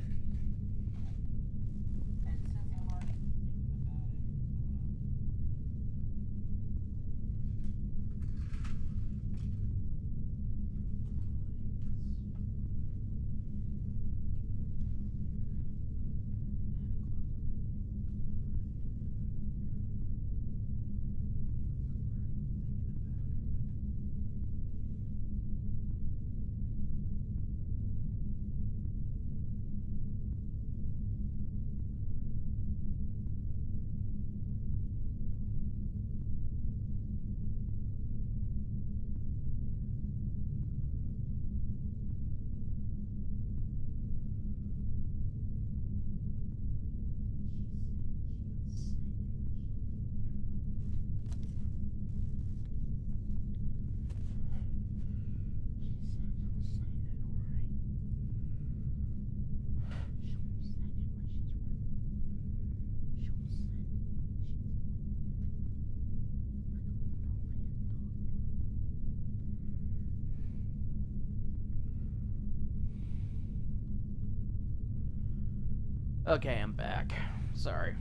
Okay, I'm back. Sorry.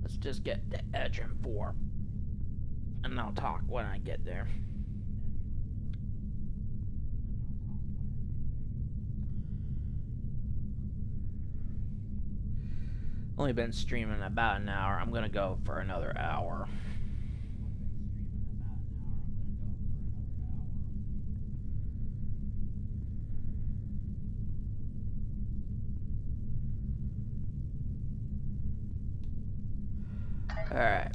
Let's just get the Edge in 4. And I'll talk when I get there. Only been streaming about an hour. I'm gonna go for another hour. Alright.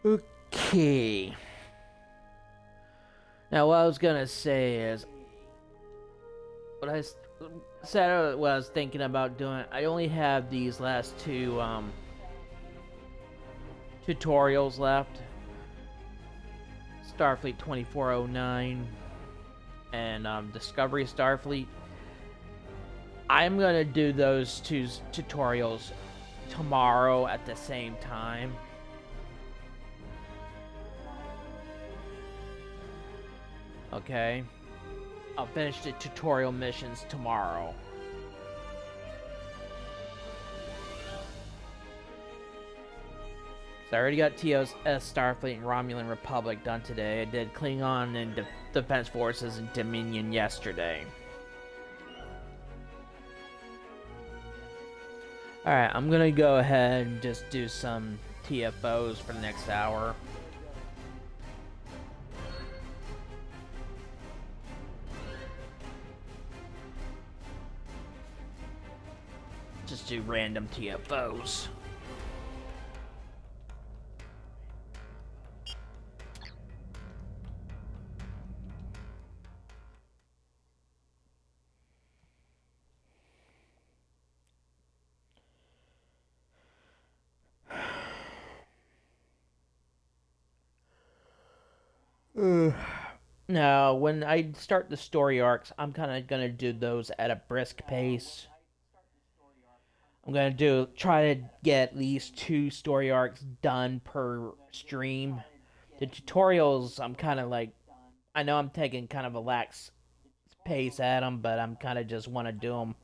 Okay. Now what I was gonna say is, what I said what I was thinking about doing, I only have these last two tutorials left. Starfleet 2409 and Discovery Starfleet. I'm gonna do those two tutorials tomorrow at the same time. Okay? I'll finish the tutorial missions tomorrow. So I already got TOS, Starfleet, and Romulan Republic done today. I did Klingon and Defense Forces and Dominion yesterday. Alright, I'm gonna go ahead and just do some TFOs for the next hour. Just do random TFOs. Now, when I start the story arcs, I'm kind of gonna do those at a brisk pace. I'm gonna try to get at least 2 story arcs done per stream. The tutorials, I'm kind of like, I know I'm taking kind of a lax pace at them, but I'm kind of just want to do them.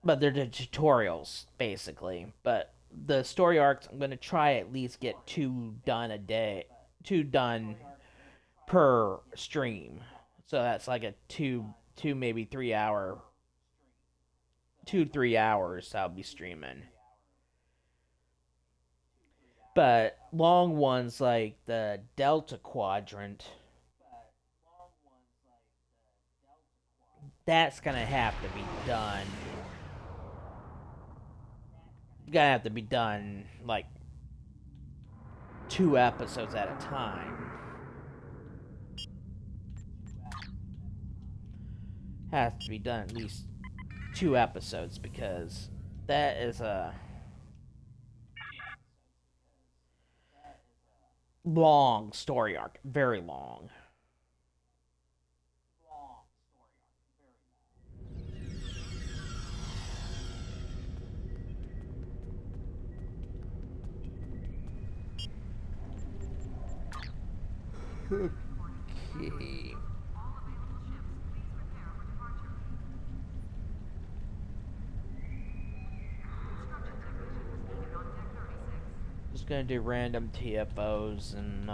But they're the tutorials, basically. But the story arcs, I'm gonna try at least get 2 done a day. 2 done per stream. So that's like a 2 maybe 3 hour 2-3 hours I'll be streaming. But long ones like the Delta Quadrant, that's gonna have to be done. Gonna have to be done like 2 episodes at a time. Has to be done at least 2 episodes because that is a long story arc, very long. Okay. Just gonna do random TFOs and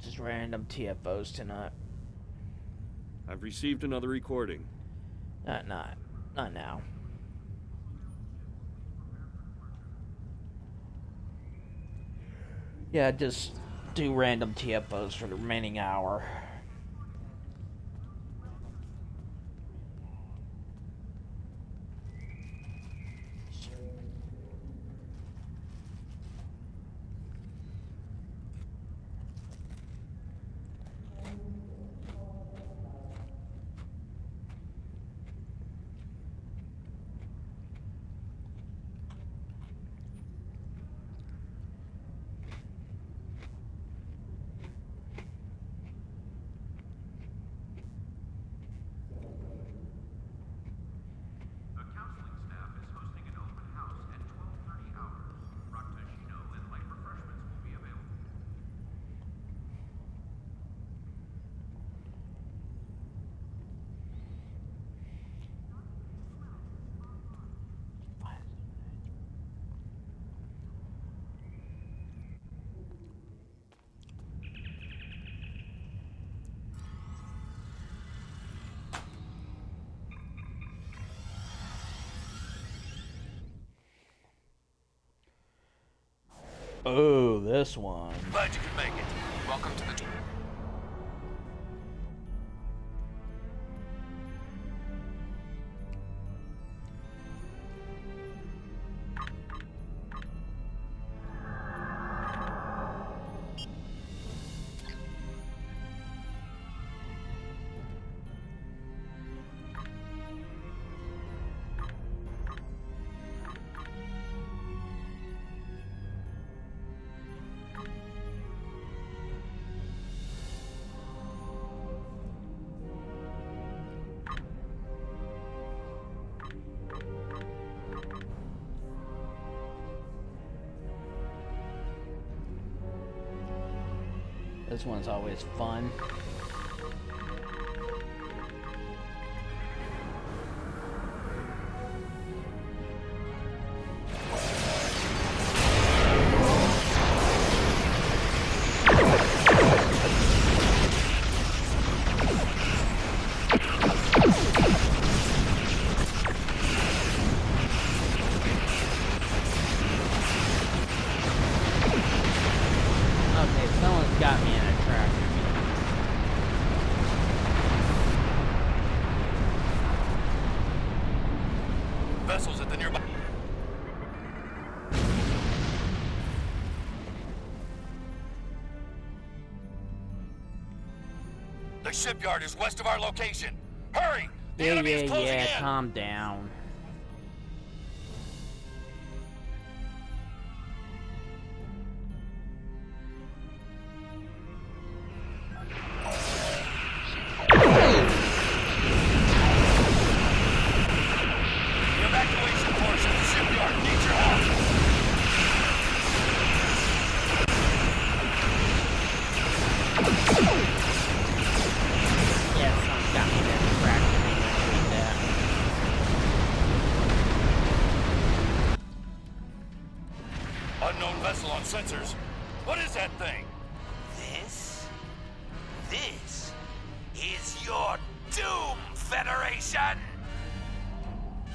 just random TFOs tonight. I've received another recording. Not now. Yeah, just do random TFOs for the remaining hour. this one. Glad you could make it. Welcome to the... This one's always fun. Vessels at the nearby... The shipyard is west of our location. Hurry! The enemy is closing in! Calm down. Unknown vessel on sensors. What is that thing? This is your doom, Federation!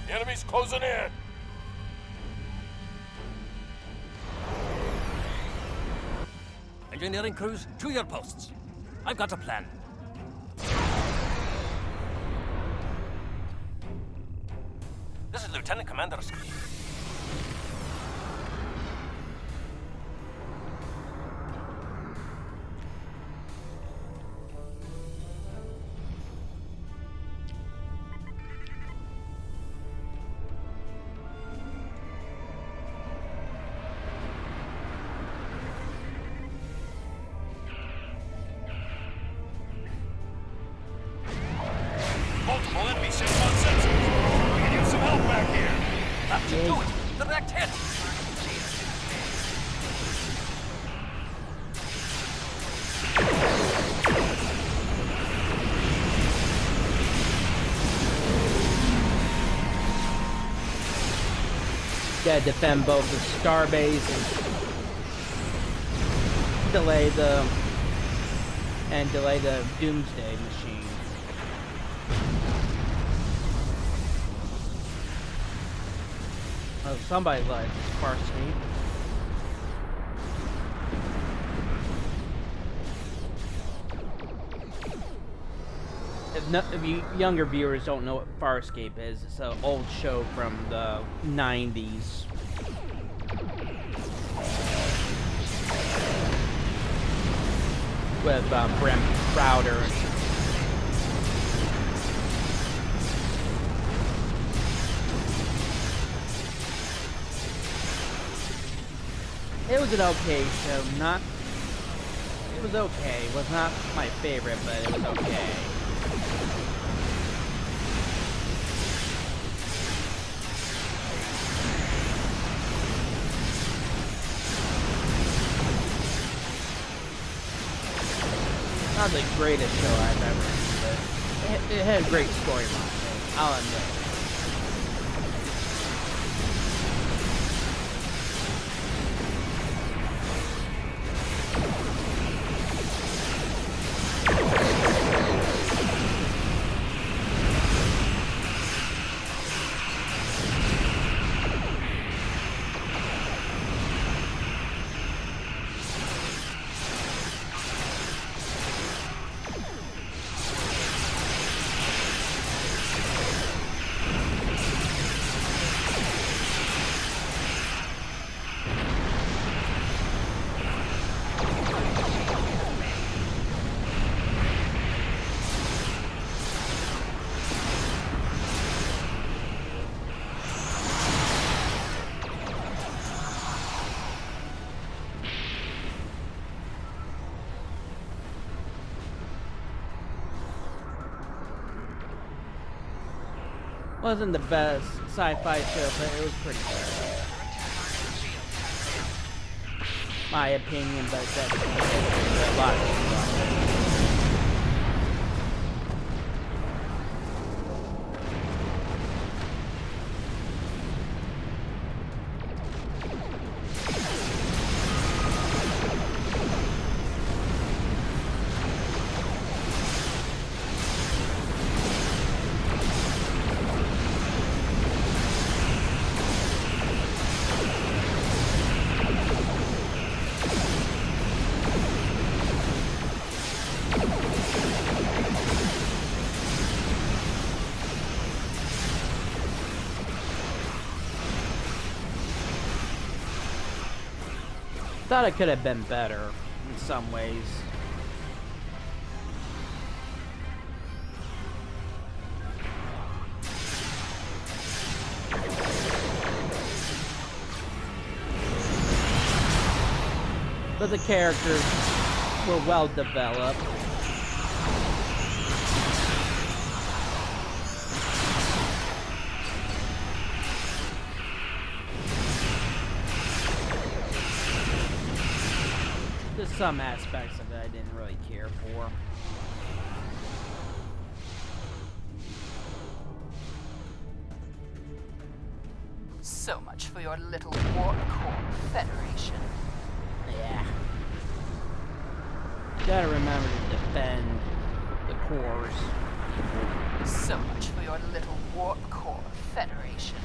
The enemy's closing in. Engineering crews, to your posts. I've got a plan. This is Lieutenant Commander Scott. Multiple enemy ships on sensors. We can use some help back here. That should do it. Direct hit. Gotta defend both the starbase and delay the doomsday machine. Oh, somebody likes Farscape. If you younger viewers don't know what Farscape is, it's an old show from the 90s. With Brent Crowder. It was an okay show. It was okay. It was not my favorite, but it was okay. Not the greatest show I've ever seen, but it had a great storyline. I'll admit. Wasn't the best sci-fi show, but it was pretty good. My opinion, but that's a lot of people. Thought it could have been better in some ways. But the characters were well developed. There's some aspects of it I didn't really care for. So much for your little warp core federation. Yeah. Gotta remember to defend the cores. So much for your little warp core federation.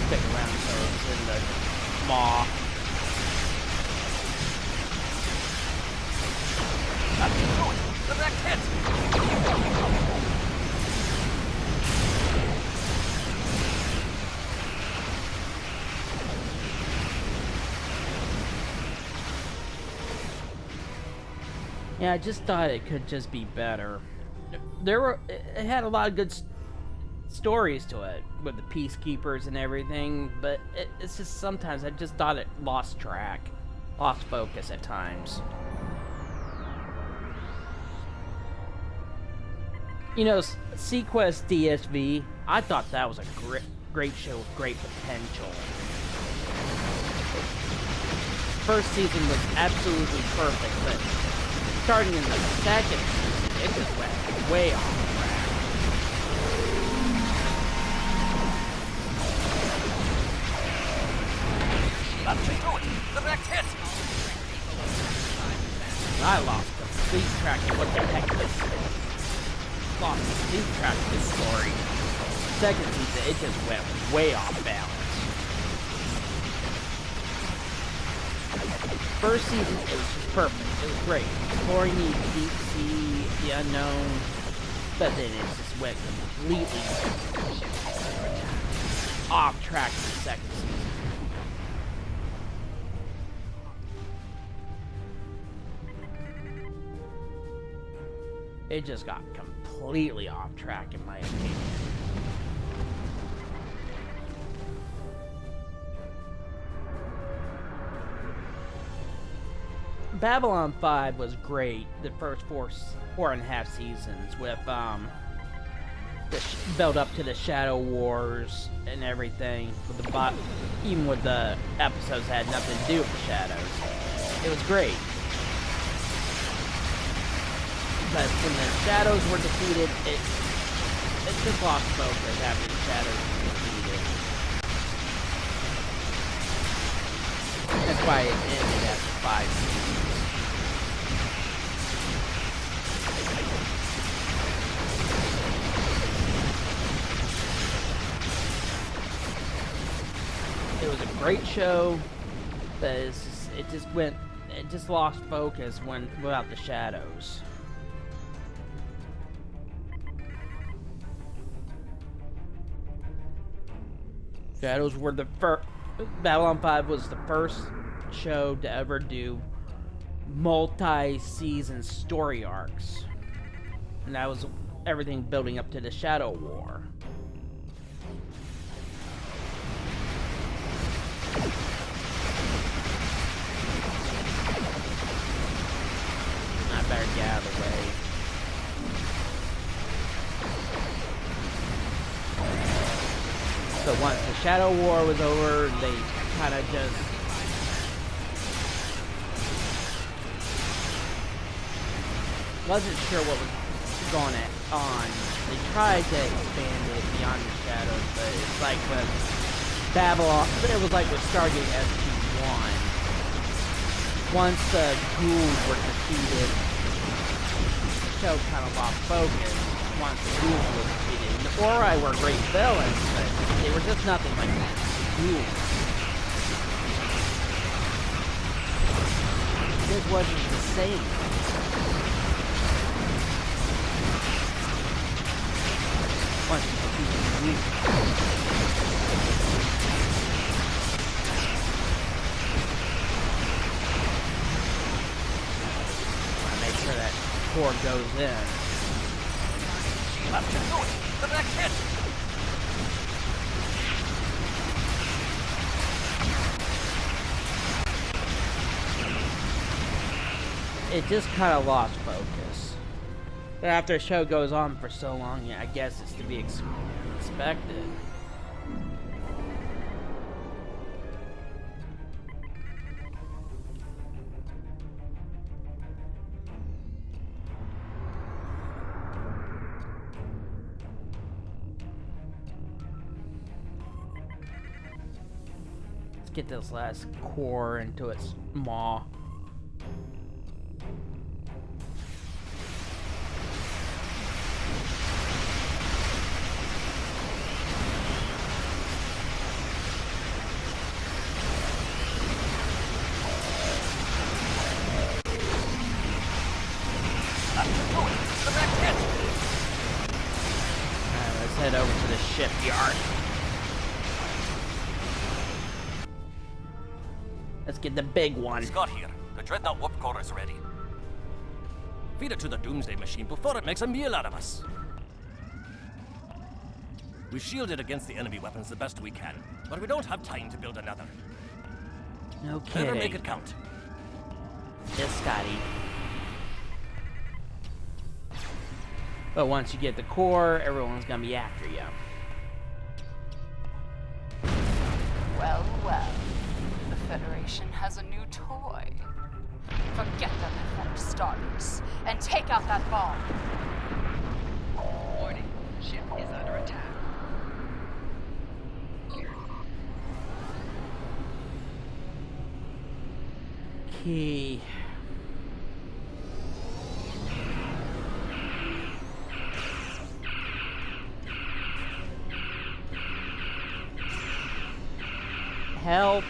Stick around so it's in the maw. The back hit! Yeah, I just thought it could just be better. It had a lot of good stories to it with the peacekeepers and everything, but it's just sometimes I just thought it lost track, lost focus at times. You know, Sequest DSV, I thought that was a great show with great potential. First season was absolutely perfect, but starting in the second season, it just went way off track. That's it! Direct hit! I lost complete track of what the heck this lost complete track of this story. Second season, it just went way off balance. First season, it was just perfect. It was great. Exploring the deep sea, the unknown, but then it just went completely off track in the second season. It just got completely off track, in my opinion. Babylon 5 was great. The first four and a half seasons with the build up to the Shadow Wars and everything. With the even with the episodes that had nothing to do with the Shadows, it was great. But when the Shadows were defeated, it just lost focus after the Shadows were defeated. That's why it ended after 5 seasons. It was a great show, but it just lost focus without the Shadows. Shadows were the first. Babylon 5 was the first show to ever do multi-season story arcs. And that was everything building up to the Shadow War. I better get out of the way. So once the Shadow War was over, they kind of just wasn't sure what was going on. They tried to expand it beyond the shadows, but it's like with Babylon, it was like with Stargate SG-1. Once the ghouls were defeated, the show kind of lost focus once the ghouls were defeated. And the Ori were great villains, but they were just nothing like ghouls. This wasn't the same. Once you defeat the ghouls. Make sure that core goes in. Up to do it! Direct hit! It just kind of lost focus. But after a show goes on for so long, yeah, I guess it's to be expected. Get this last core into its maw. Alright, let's head over to the shipyard. Let's get the big one. Scott here. The Dreadnought warp core is ready. Feed it to the Doomsday Machine before it makes a meal out of us. We shielded against the enemy weapons the best we can, but we don't have time to build another. No kidding. Better make it count. Yes, Scotty. But once you get the core, everyone's gonna be after you. Well, well. The Federation has a new toy. Forget the pathetic Starbase and take out that bomb. Warning, ship is under attack. Key. Help.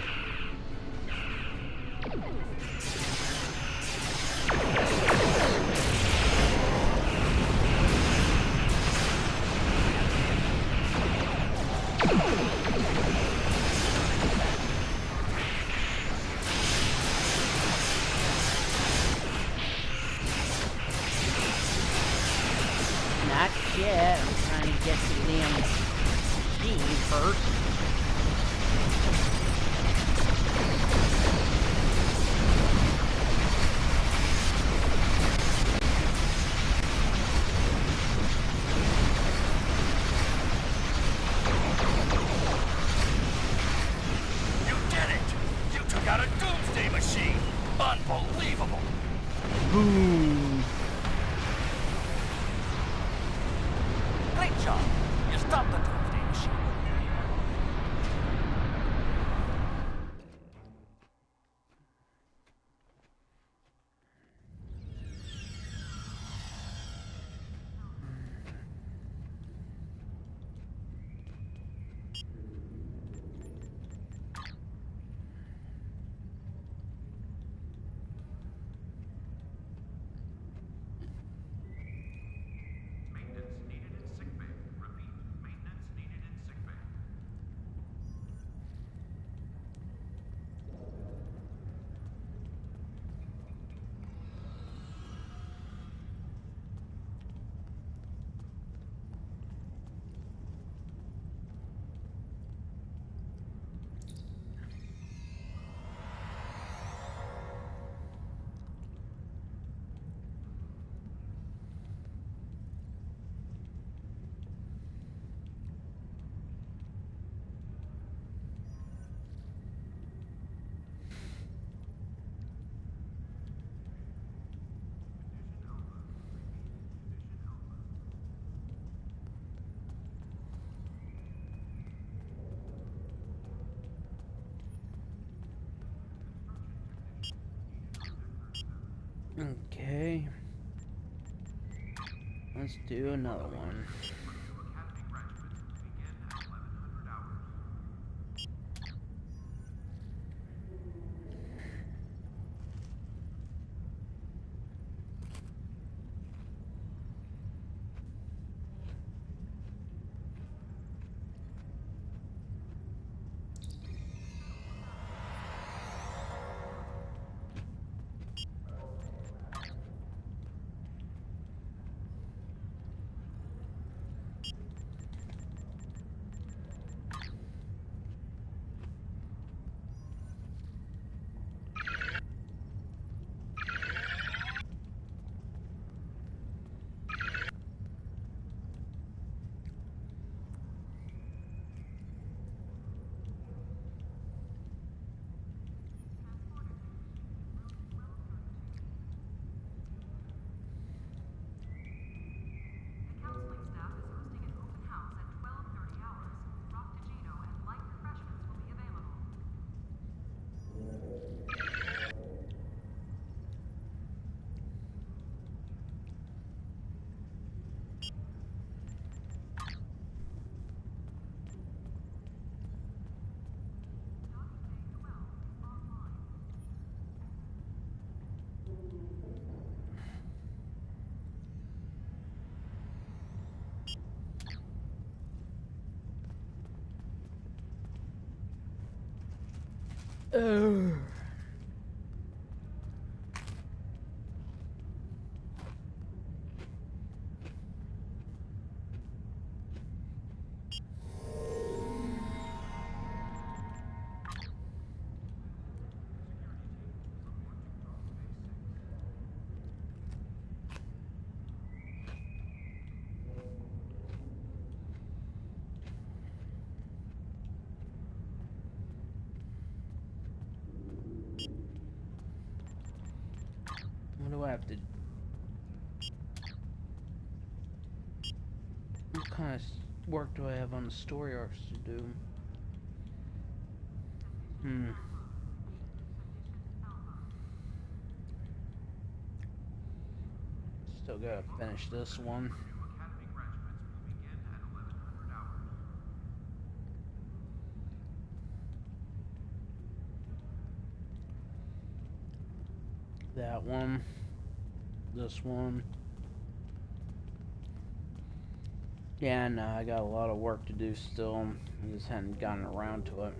Not yet. I'm trying to get the damn machine first. You did it! You took out a Doomsday Machine! Unbelievable! Boom. Great job. You stopped the Doomsday Machine. Okay. Let's do another one. Oh. What do I have to... What kind of work do I have on the story arcs to do? Still gotta finish this one. That one. This one. Yeah, no, I got a lot of work to do still. I just hadn't gotten around to it.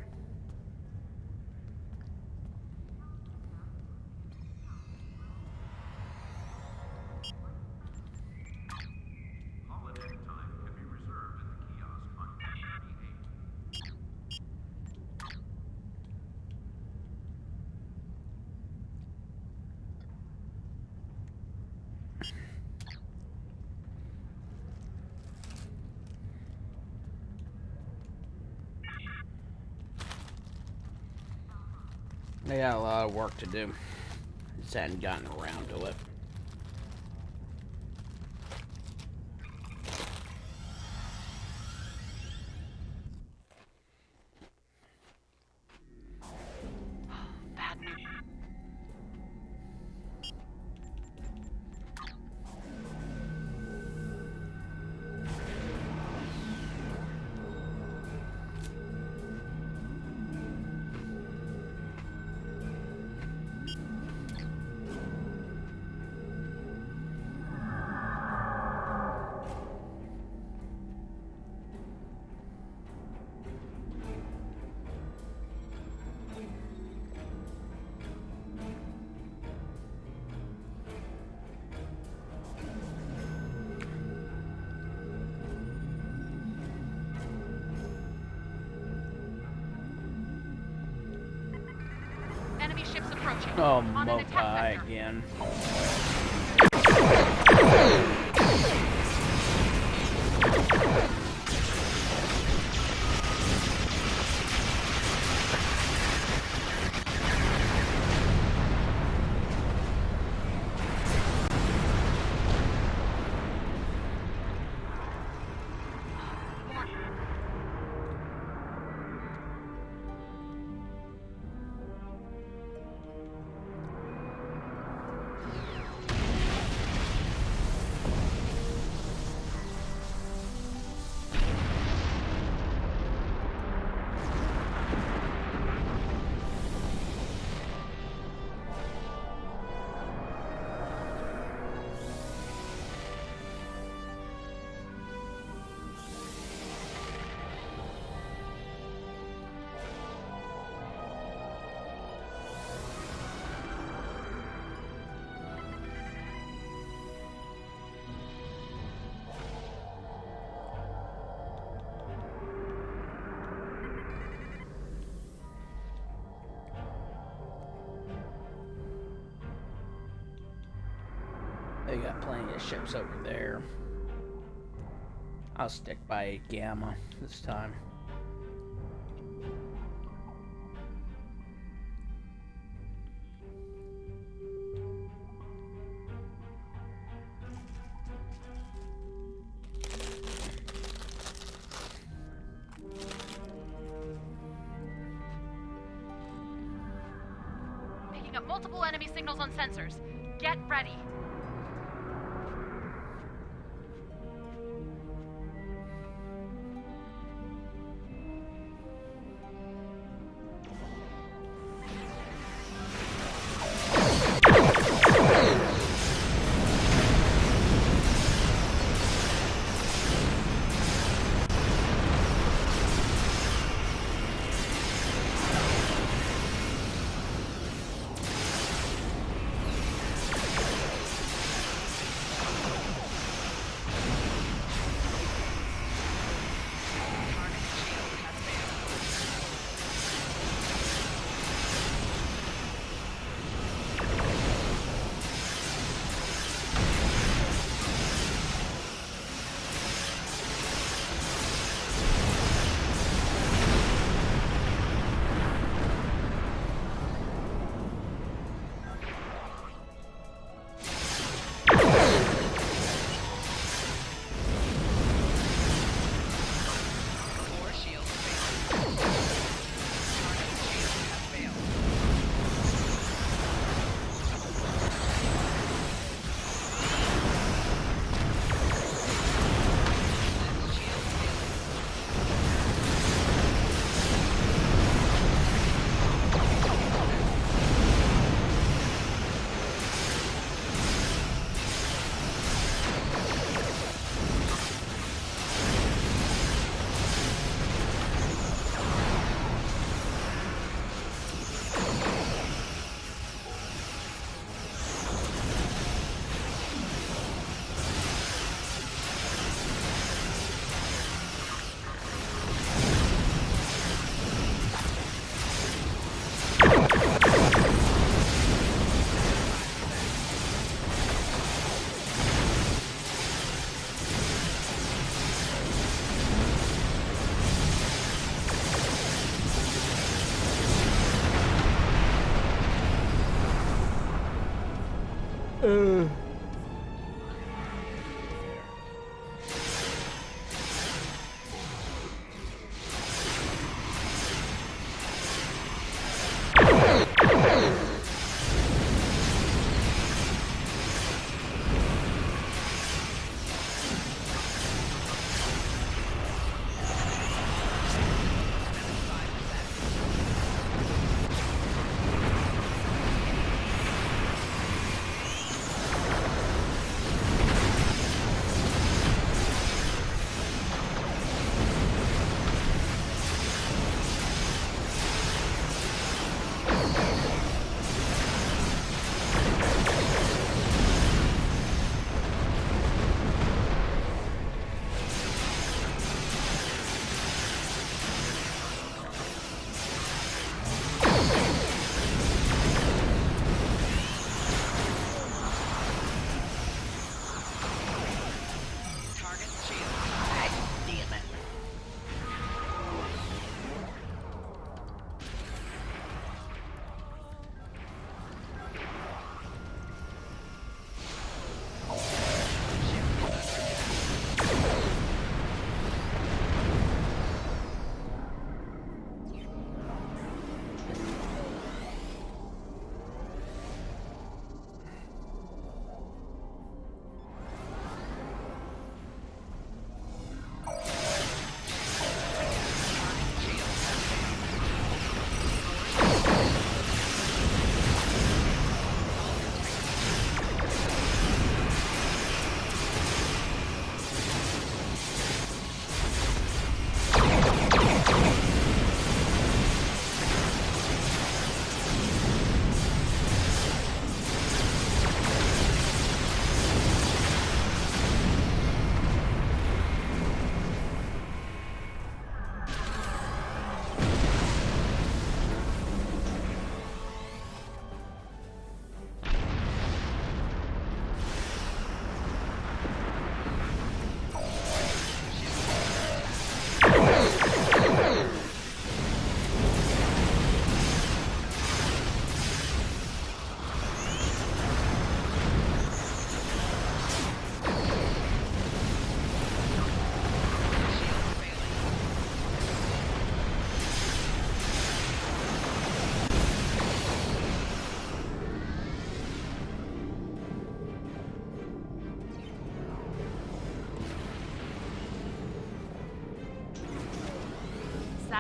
I got a lot of work to do. Just hadn't gotten around to it. Bad news. Enemy ships approaching. Oh, On an attack vector. again. They got plenty of ships over there. I'll stick by Gamma this time. Picking up multiple enemy signals on sensors. Get ready.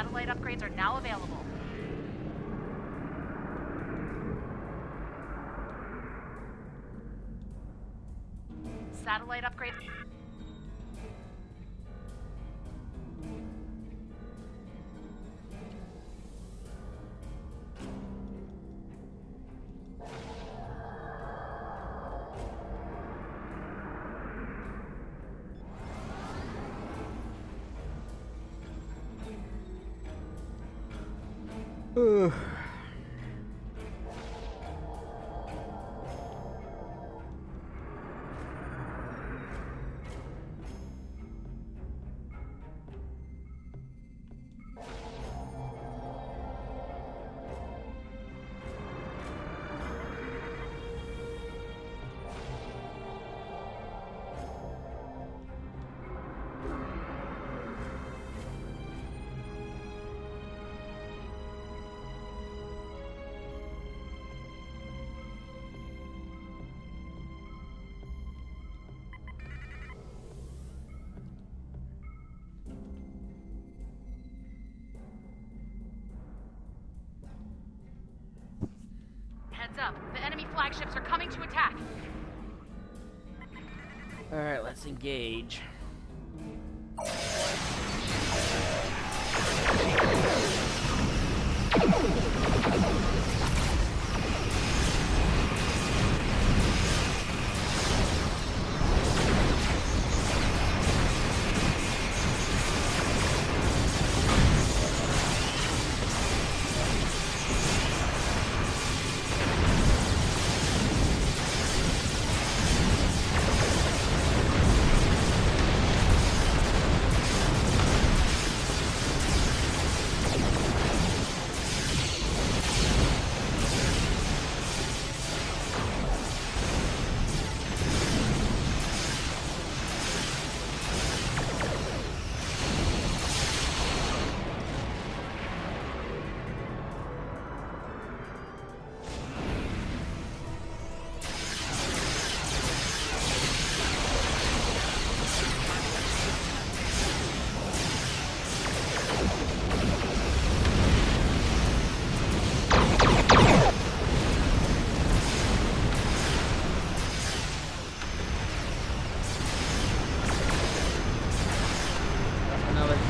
Satellite upgrades are now available. Satellite upgrade. Heads up, the enemy flagships are coming to attack. Alright, let's engage.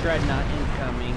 Dreadnought incoming.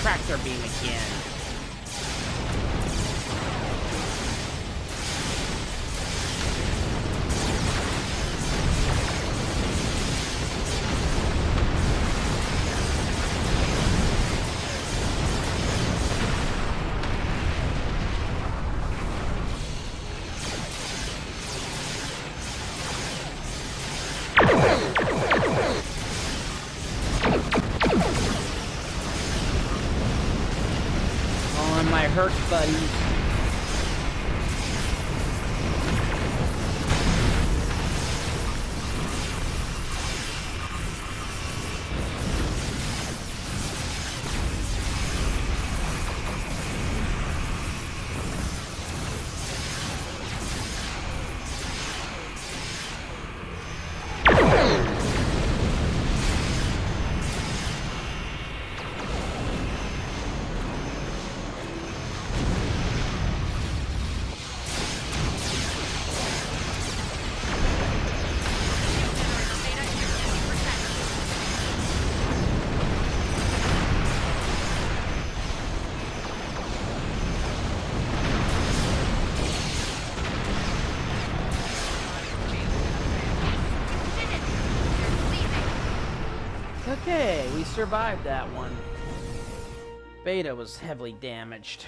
Tractor beam again. hurts, buddies. Okay, we survived that one. Beta was heavily damaged.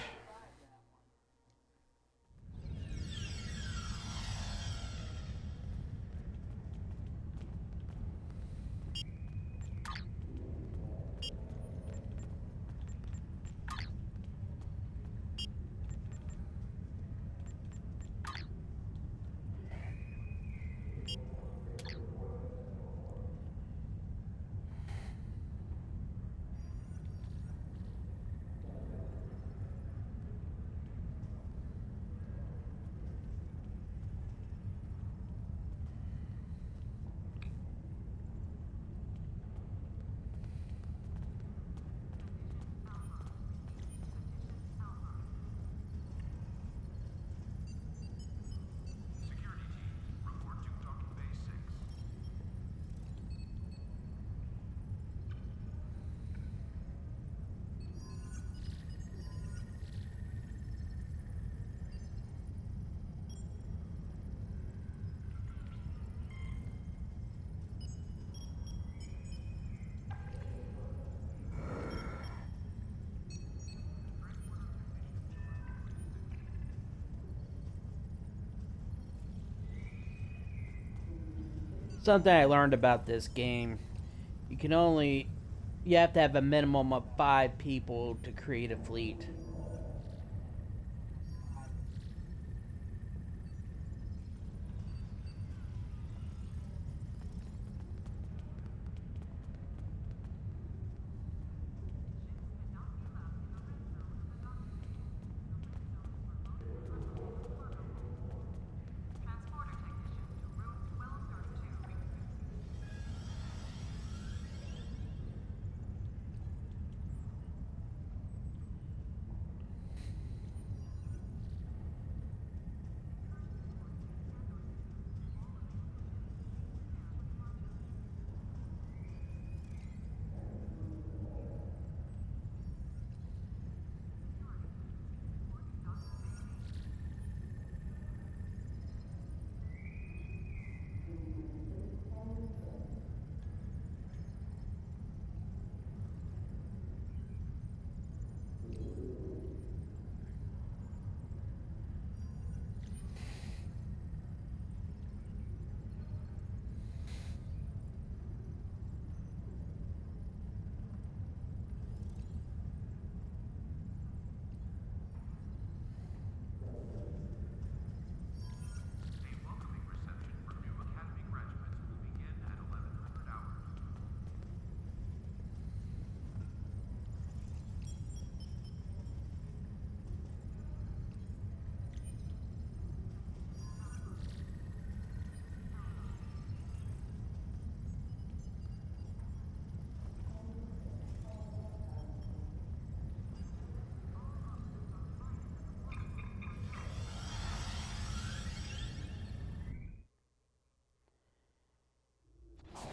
Something I learned about this game, you have to have a minimum of 5 people to create a fleet.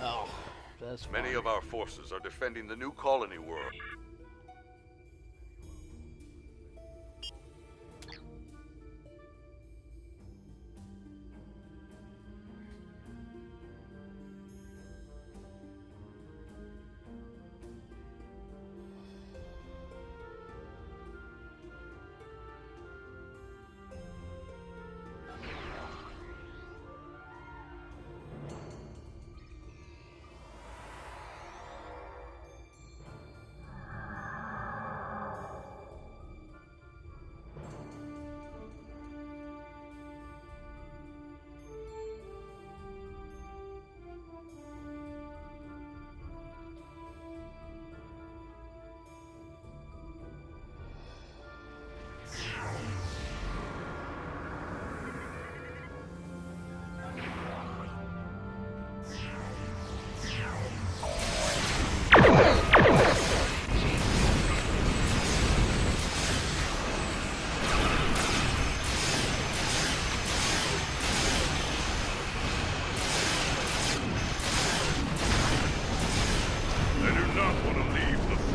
Oh, that's fun. Many of our forces are defending the new colony world.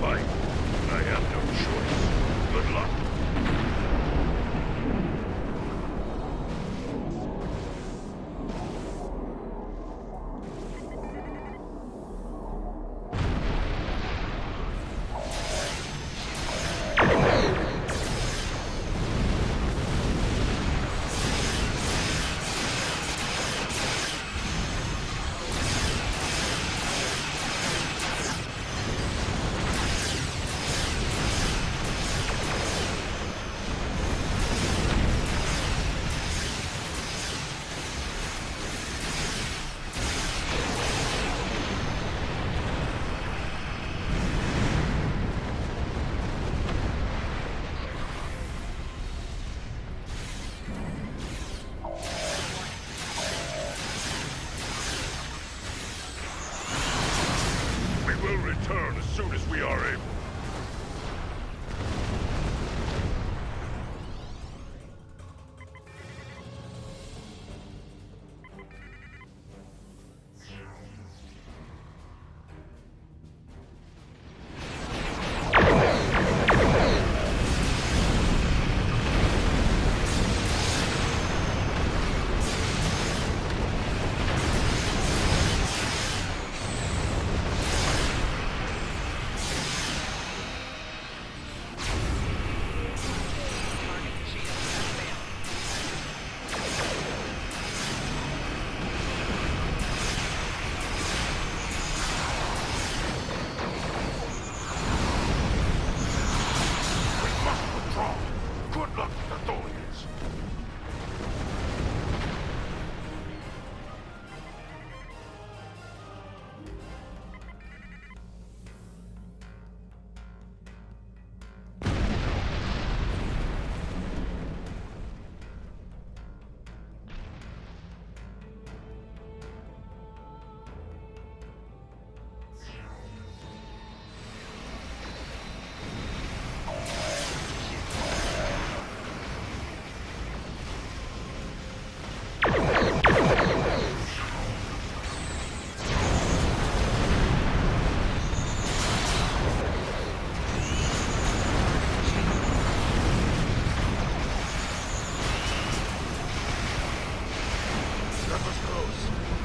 fight. I have no choice. Good luck. Return as soon as we are able.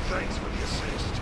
Thanks for the assist.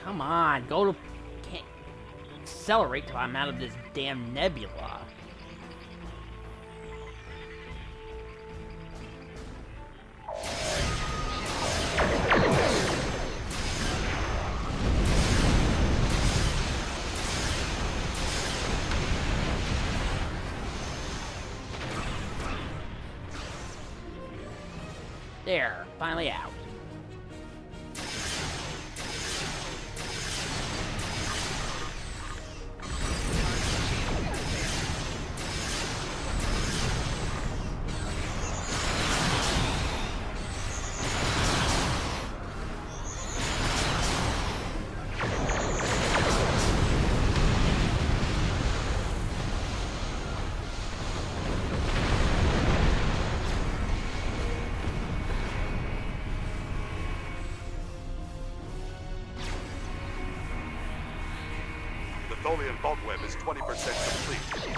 Come on, go to... Can't accelerate till I'm out of this damn nebula. There, finally out. The Tholian vault web is 20% complete.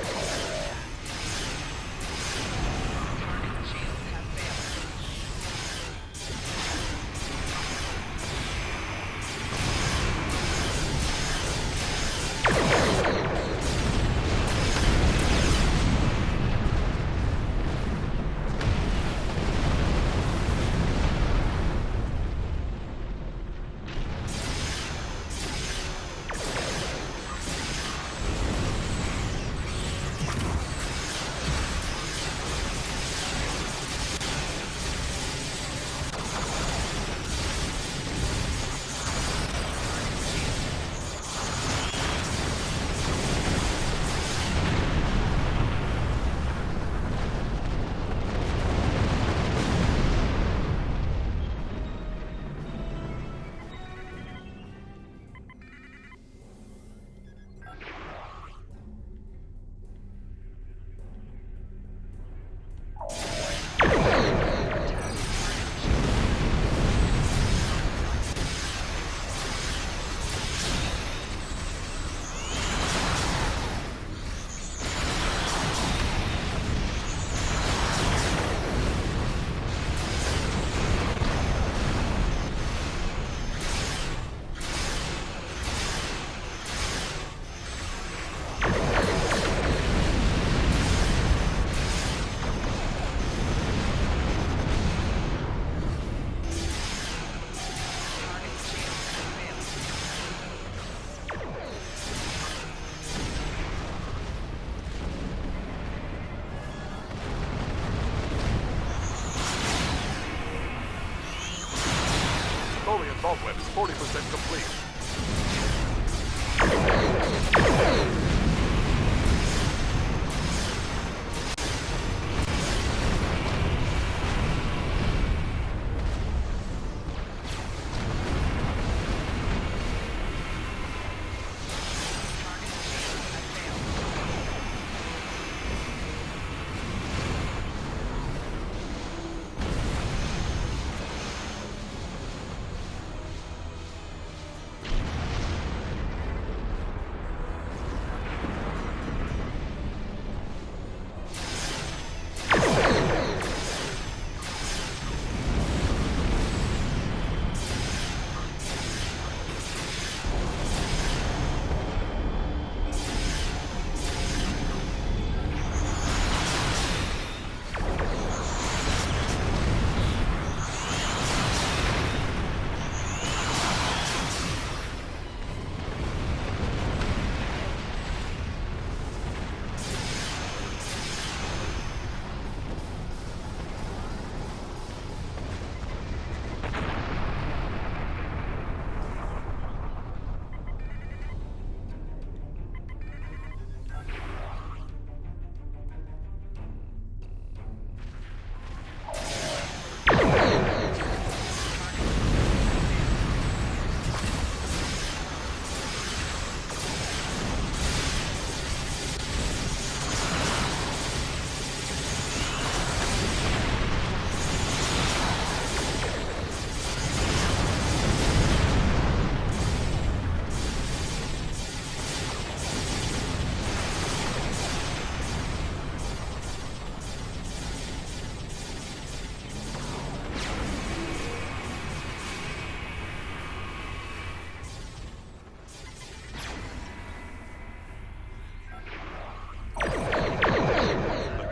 Tholian vault web is 40% complete.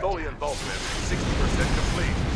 Tholian vault web is 60% complete.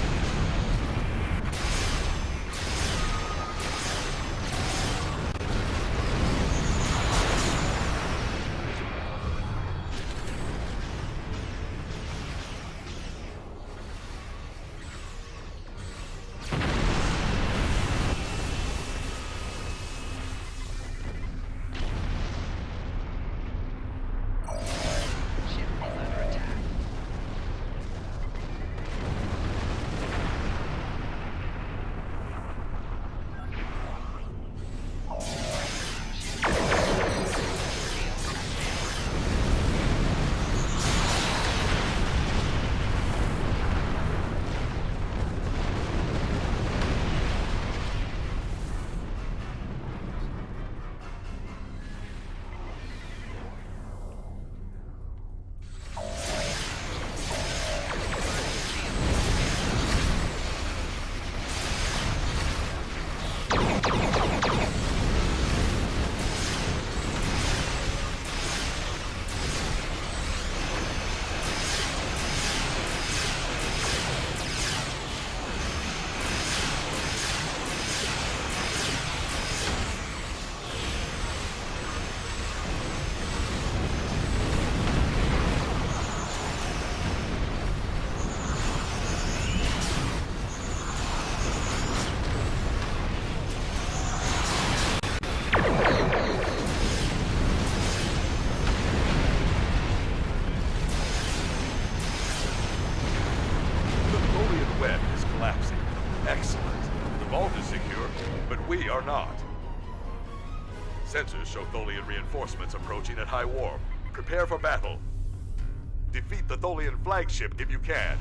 show Tholian reinforcements approaching at high warp. Prepare for battle. Defeat the Tholian flagship if you can.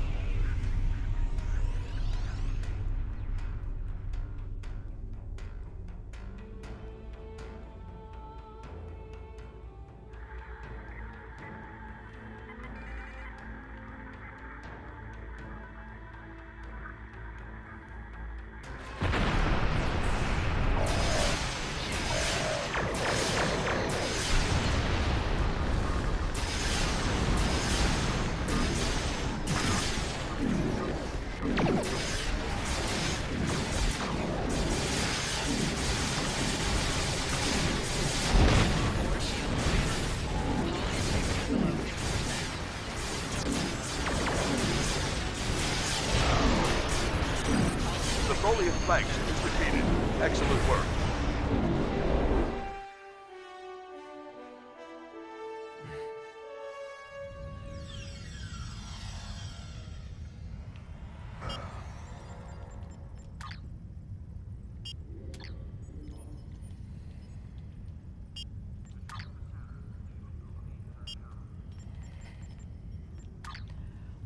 Tholian flagship is defeated. Excellent work.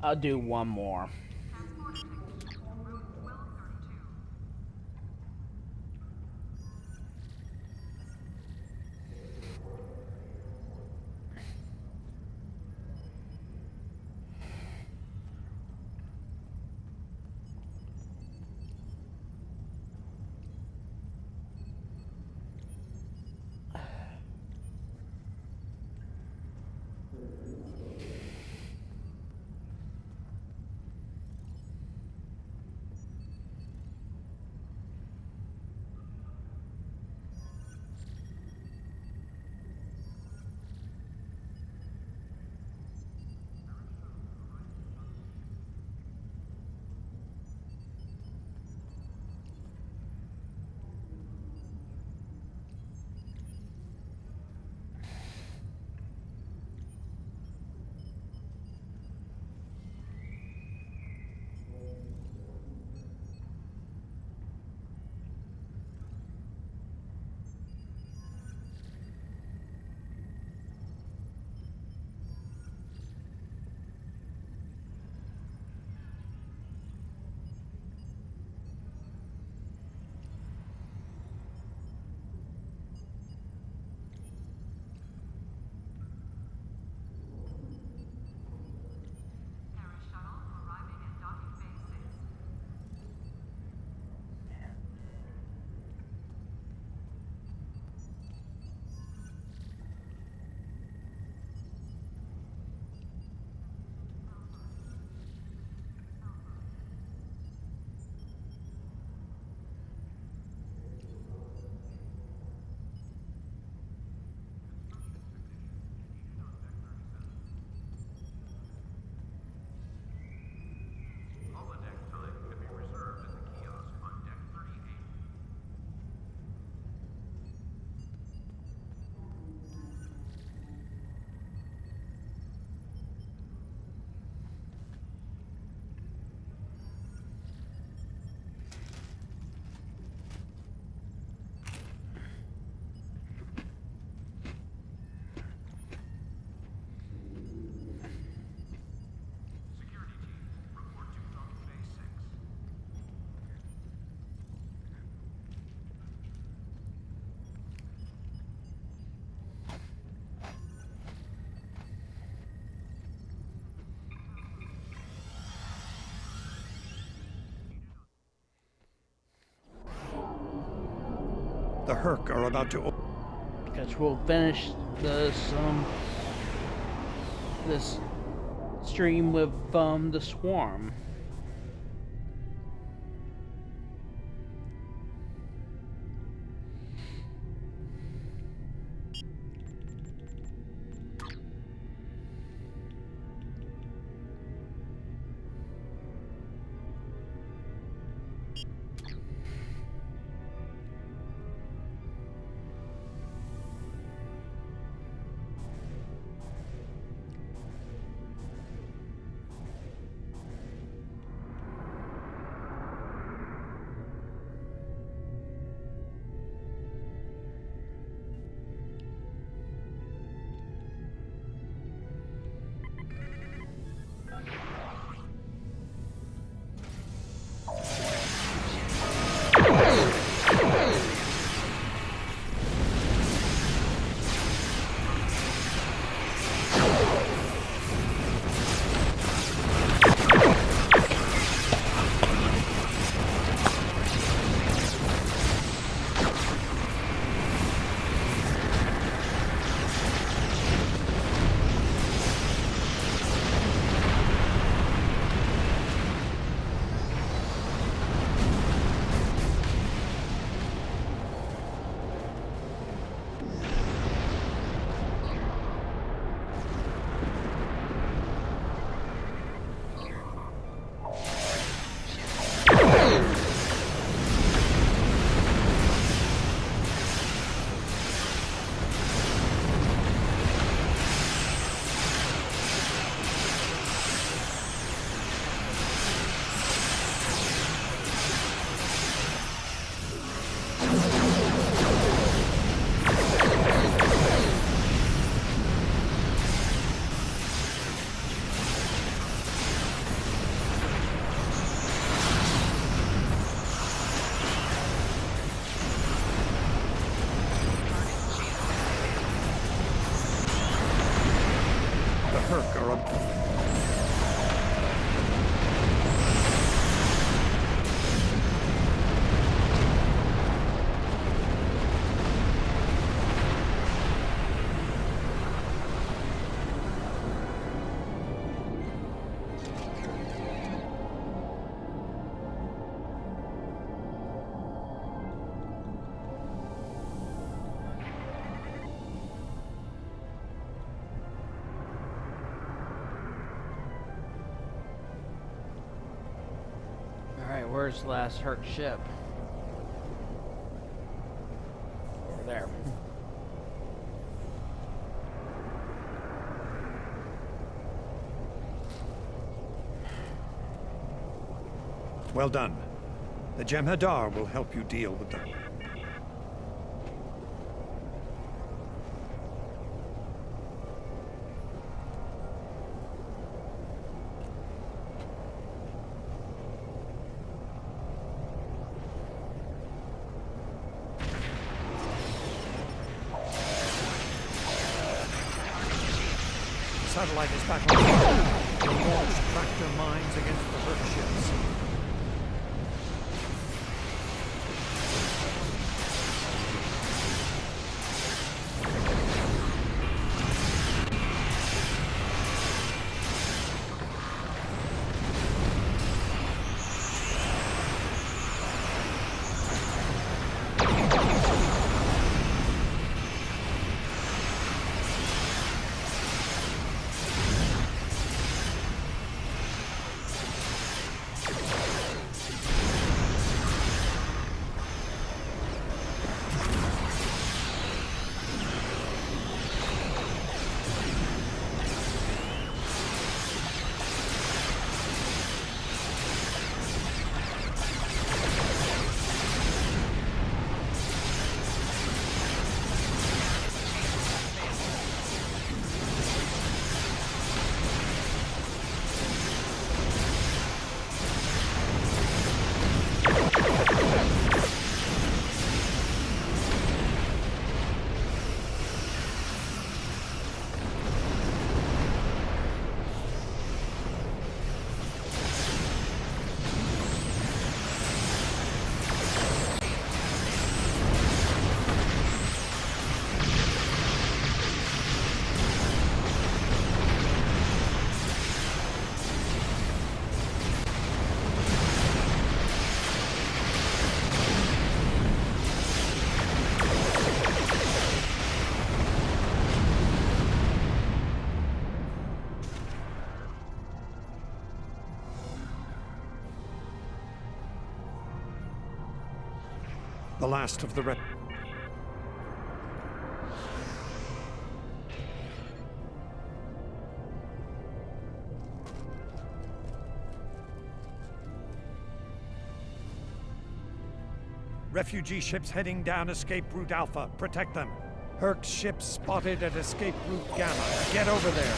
I'll do one more. The Herc are about to... Because we'll finish this stream with the Swarm. Herc are up. Alright, where's the last Herc ship? Over there. Well done. The Jem'Hadar will help you deal with them. Satellite is back on fire. We'll launch tractor mines against the Herc ships. The last of the refugee ships heading down escape route Alpha. Protect them. Herc ships spotted at escape route Gamma. Get over there.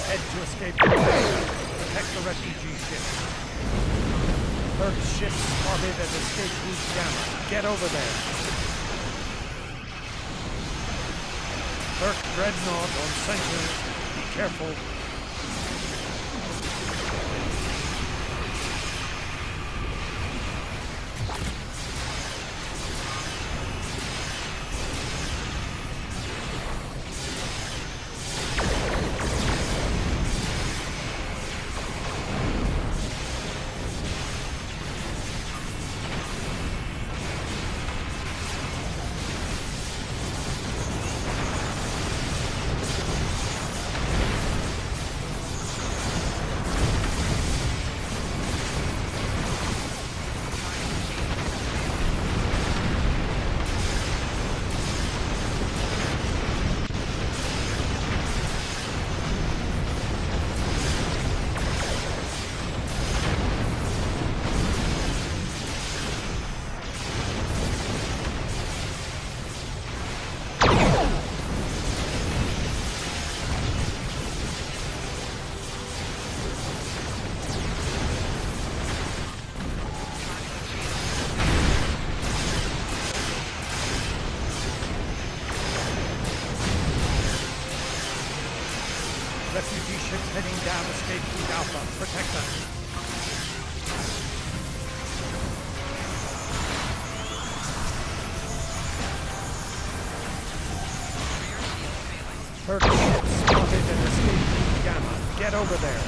Head to escape. Protect the refugee ships. Herc ships spotted at escape route Gamma. Get over there. Herc Dreadnought on sensors. Be careful. Refugee ships heading down escape route Alpha. Protect them. Herc ships spotted at escape route Gamma. Get over there.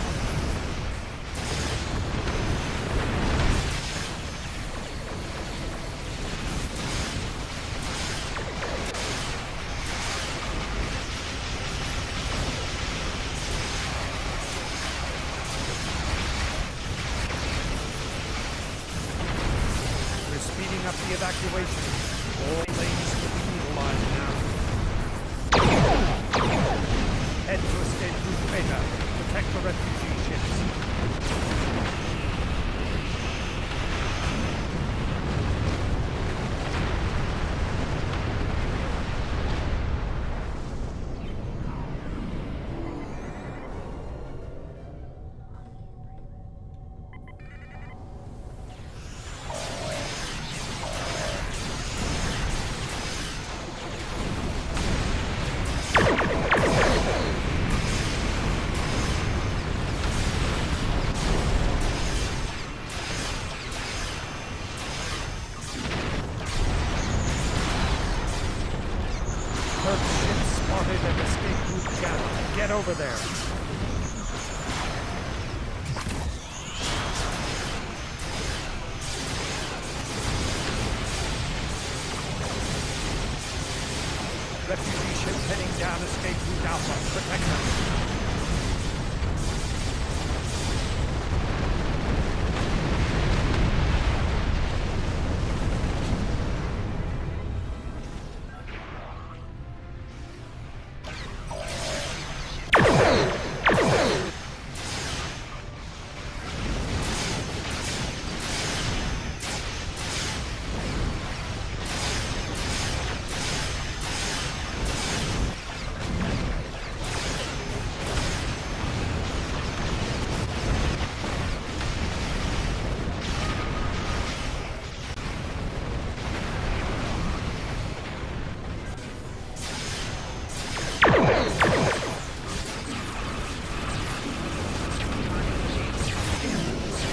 Speeding up the evacuation. All lanes will be utilized now. Head to escape route Beta. Protect the refugee ships. Herc ships spotted at escape route Gamma. Get over there. Refugee ships heading down escape route Alpha. Protect them.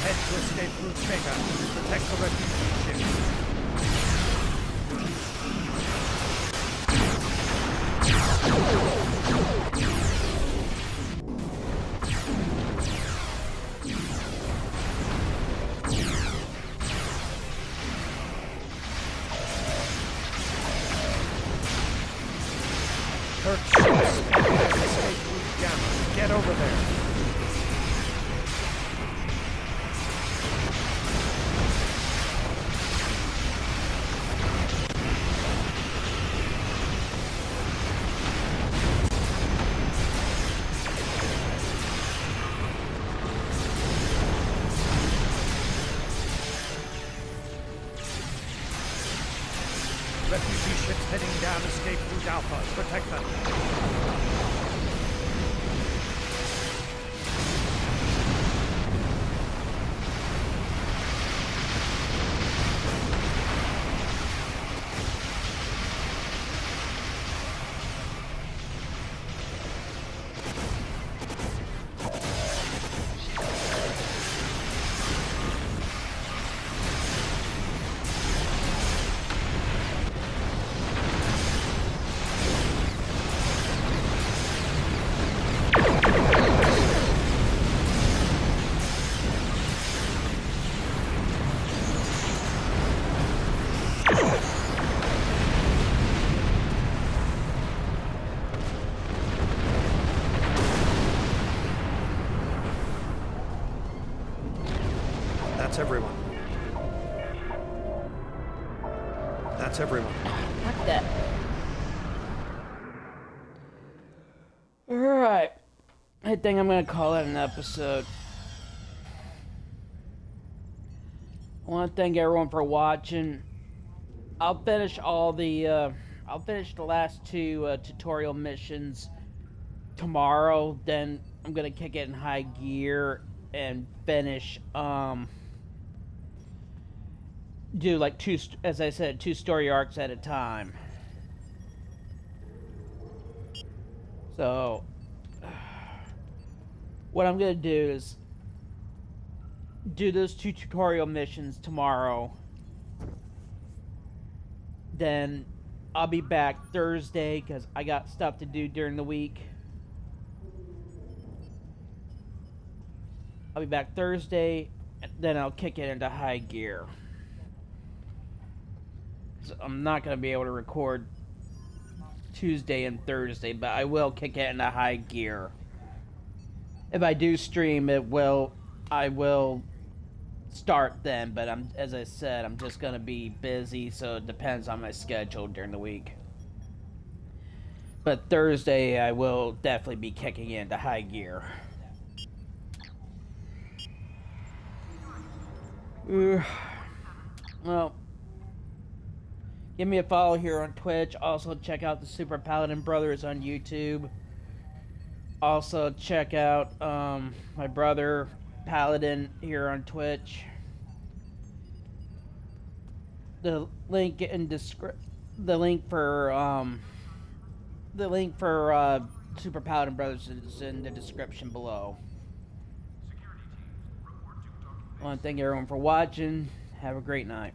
Head to escape route Beta. Protect the refugee ships. Herc ships spotted at escape route Gamma. Get over there. Refugee ships heading down escape route Alpha. Protect them. That's everyone. That's everyone. Fuck that. Alright. I think I'm gonna call it an episode. I want to thank everyone for watching. I'll finish the last two tutorial missions tomorrow. Then I'm gonna kick it in high gear and finish. Do like two story arcs at a time. So, what I'm gonna do is do those 2 tutorial missions tomorrow. Then I'll be back Thursday because I got stuff to do during the week. I'll be back Thursday, and then I'll kick it into high gear. So I'm not going to be able to record Tuesday and Thursday, but I will kick it into high gear. If I do stream, I will start then, but as I said, I'm just gonna be busy, so it depends on my schedule during the week. But Thursday, I will definitely be kicking into high gear. Well, give me a follow here on Twitch. Also, check out the Super Paladin Brothers on YouTube. Also, check out my brother Paladin here on Twitch. The link for Super Paladin Brothers is in the description below. I want to thank everyone for watching. Have a great night.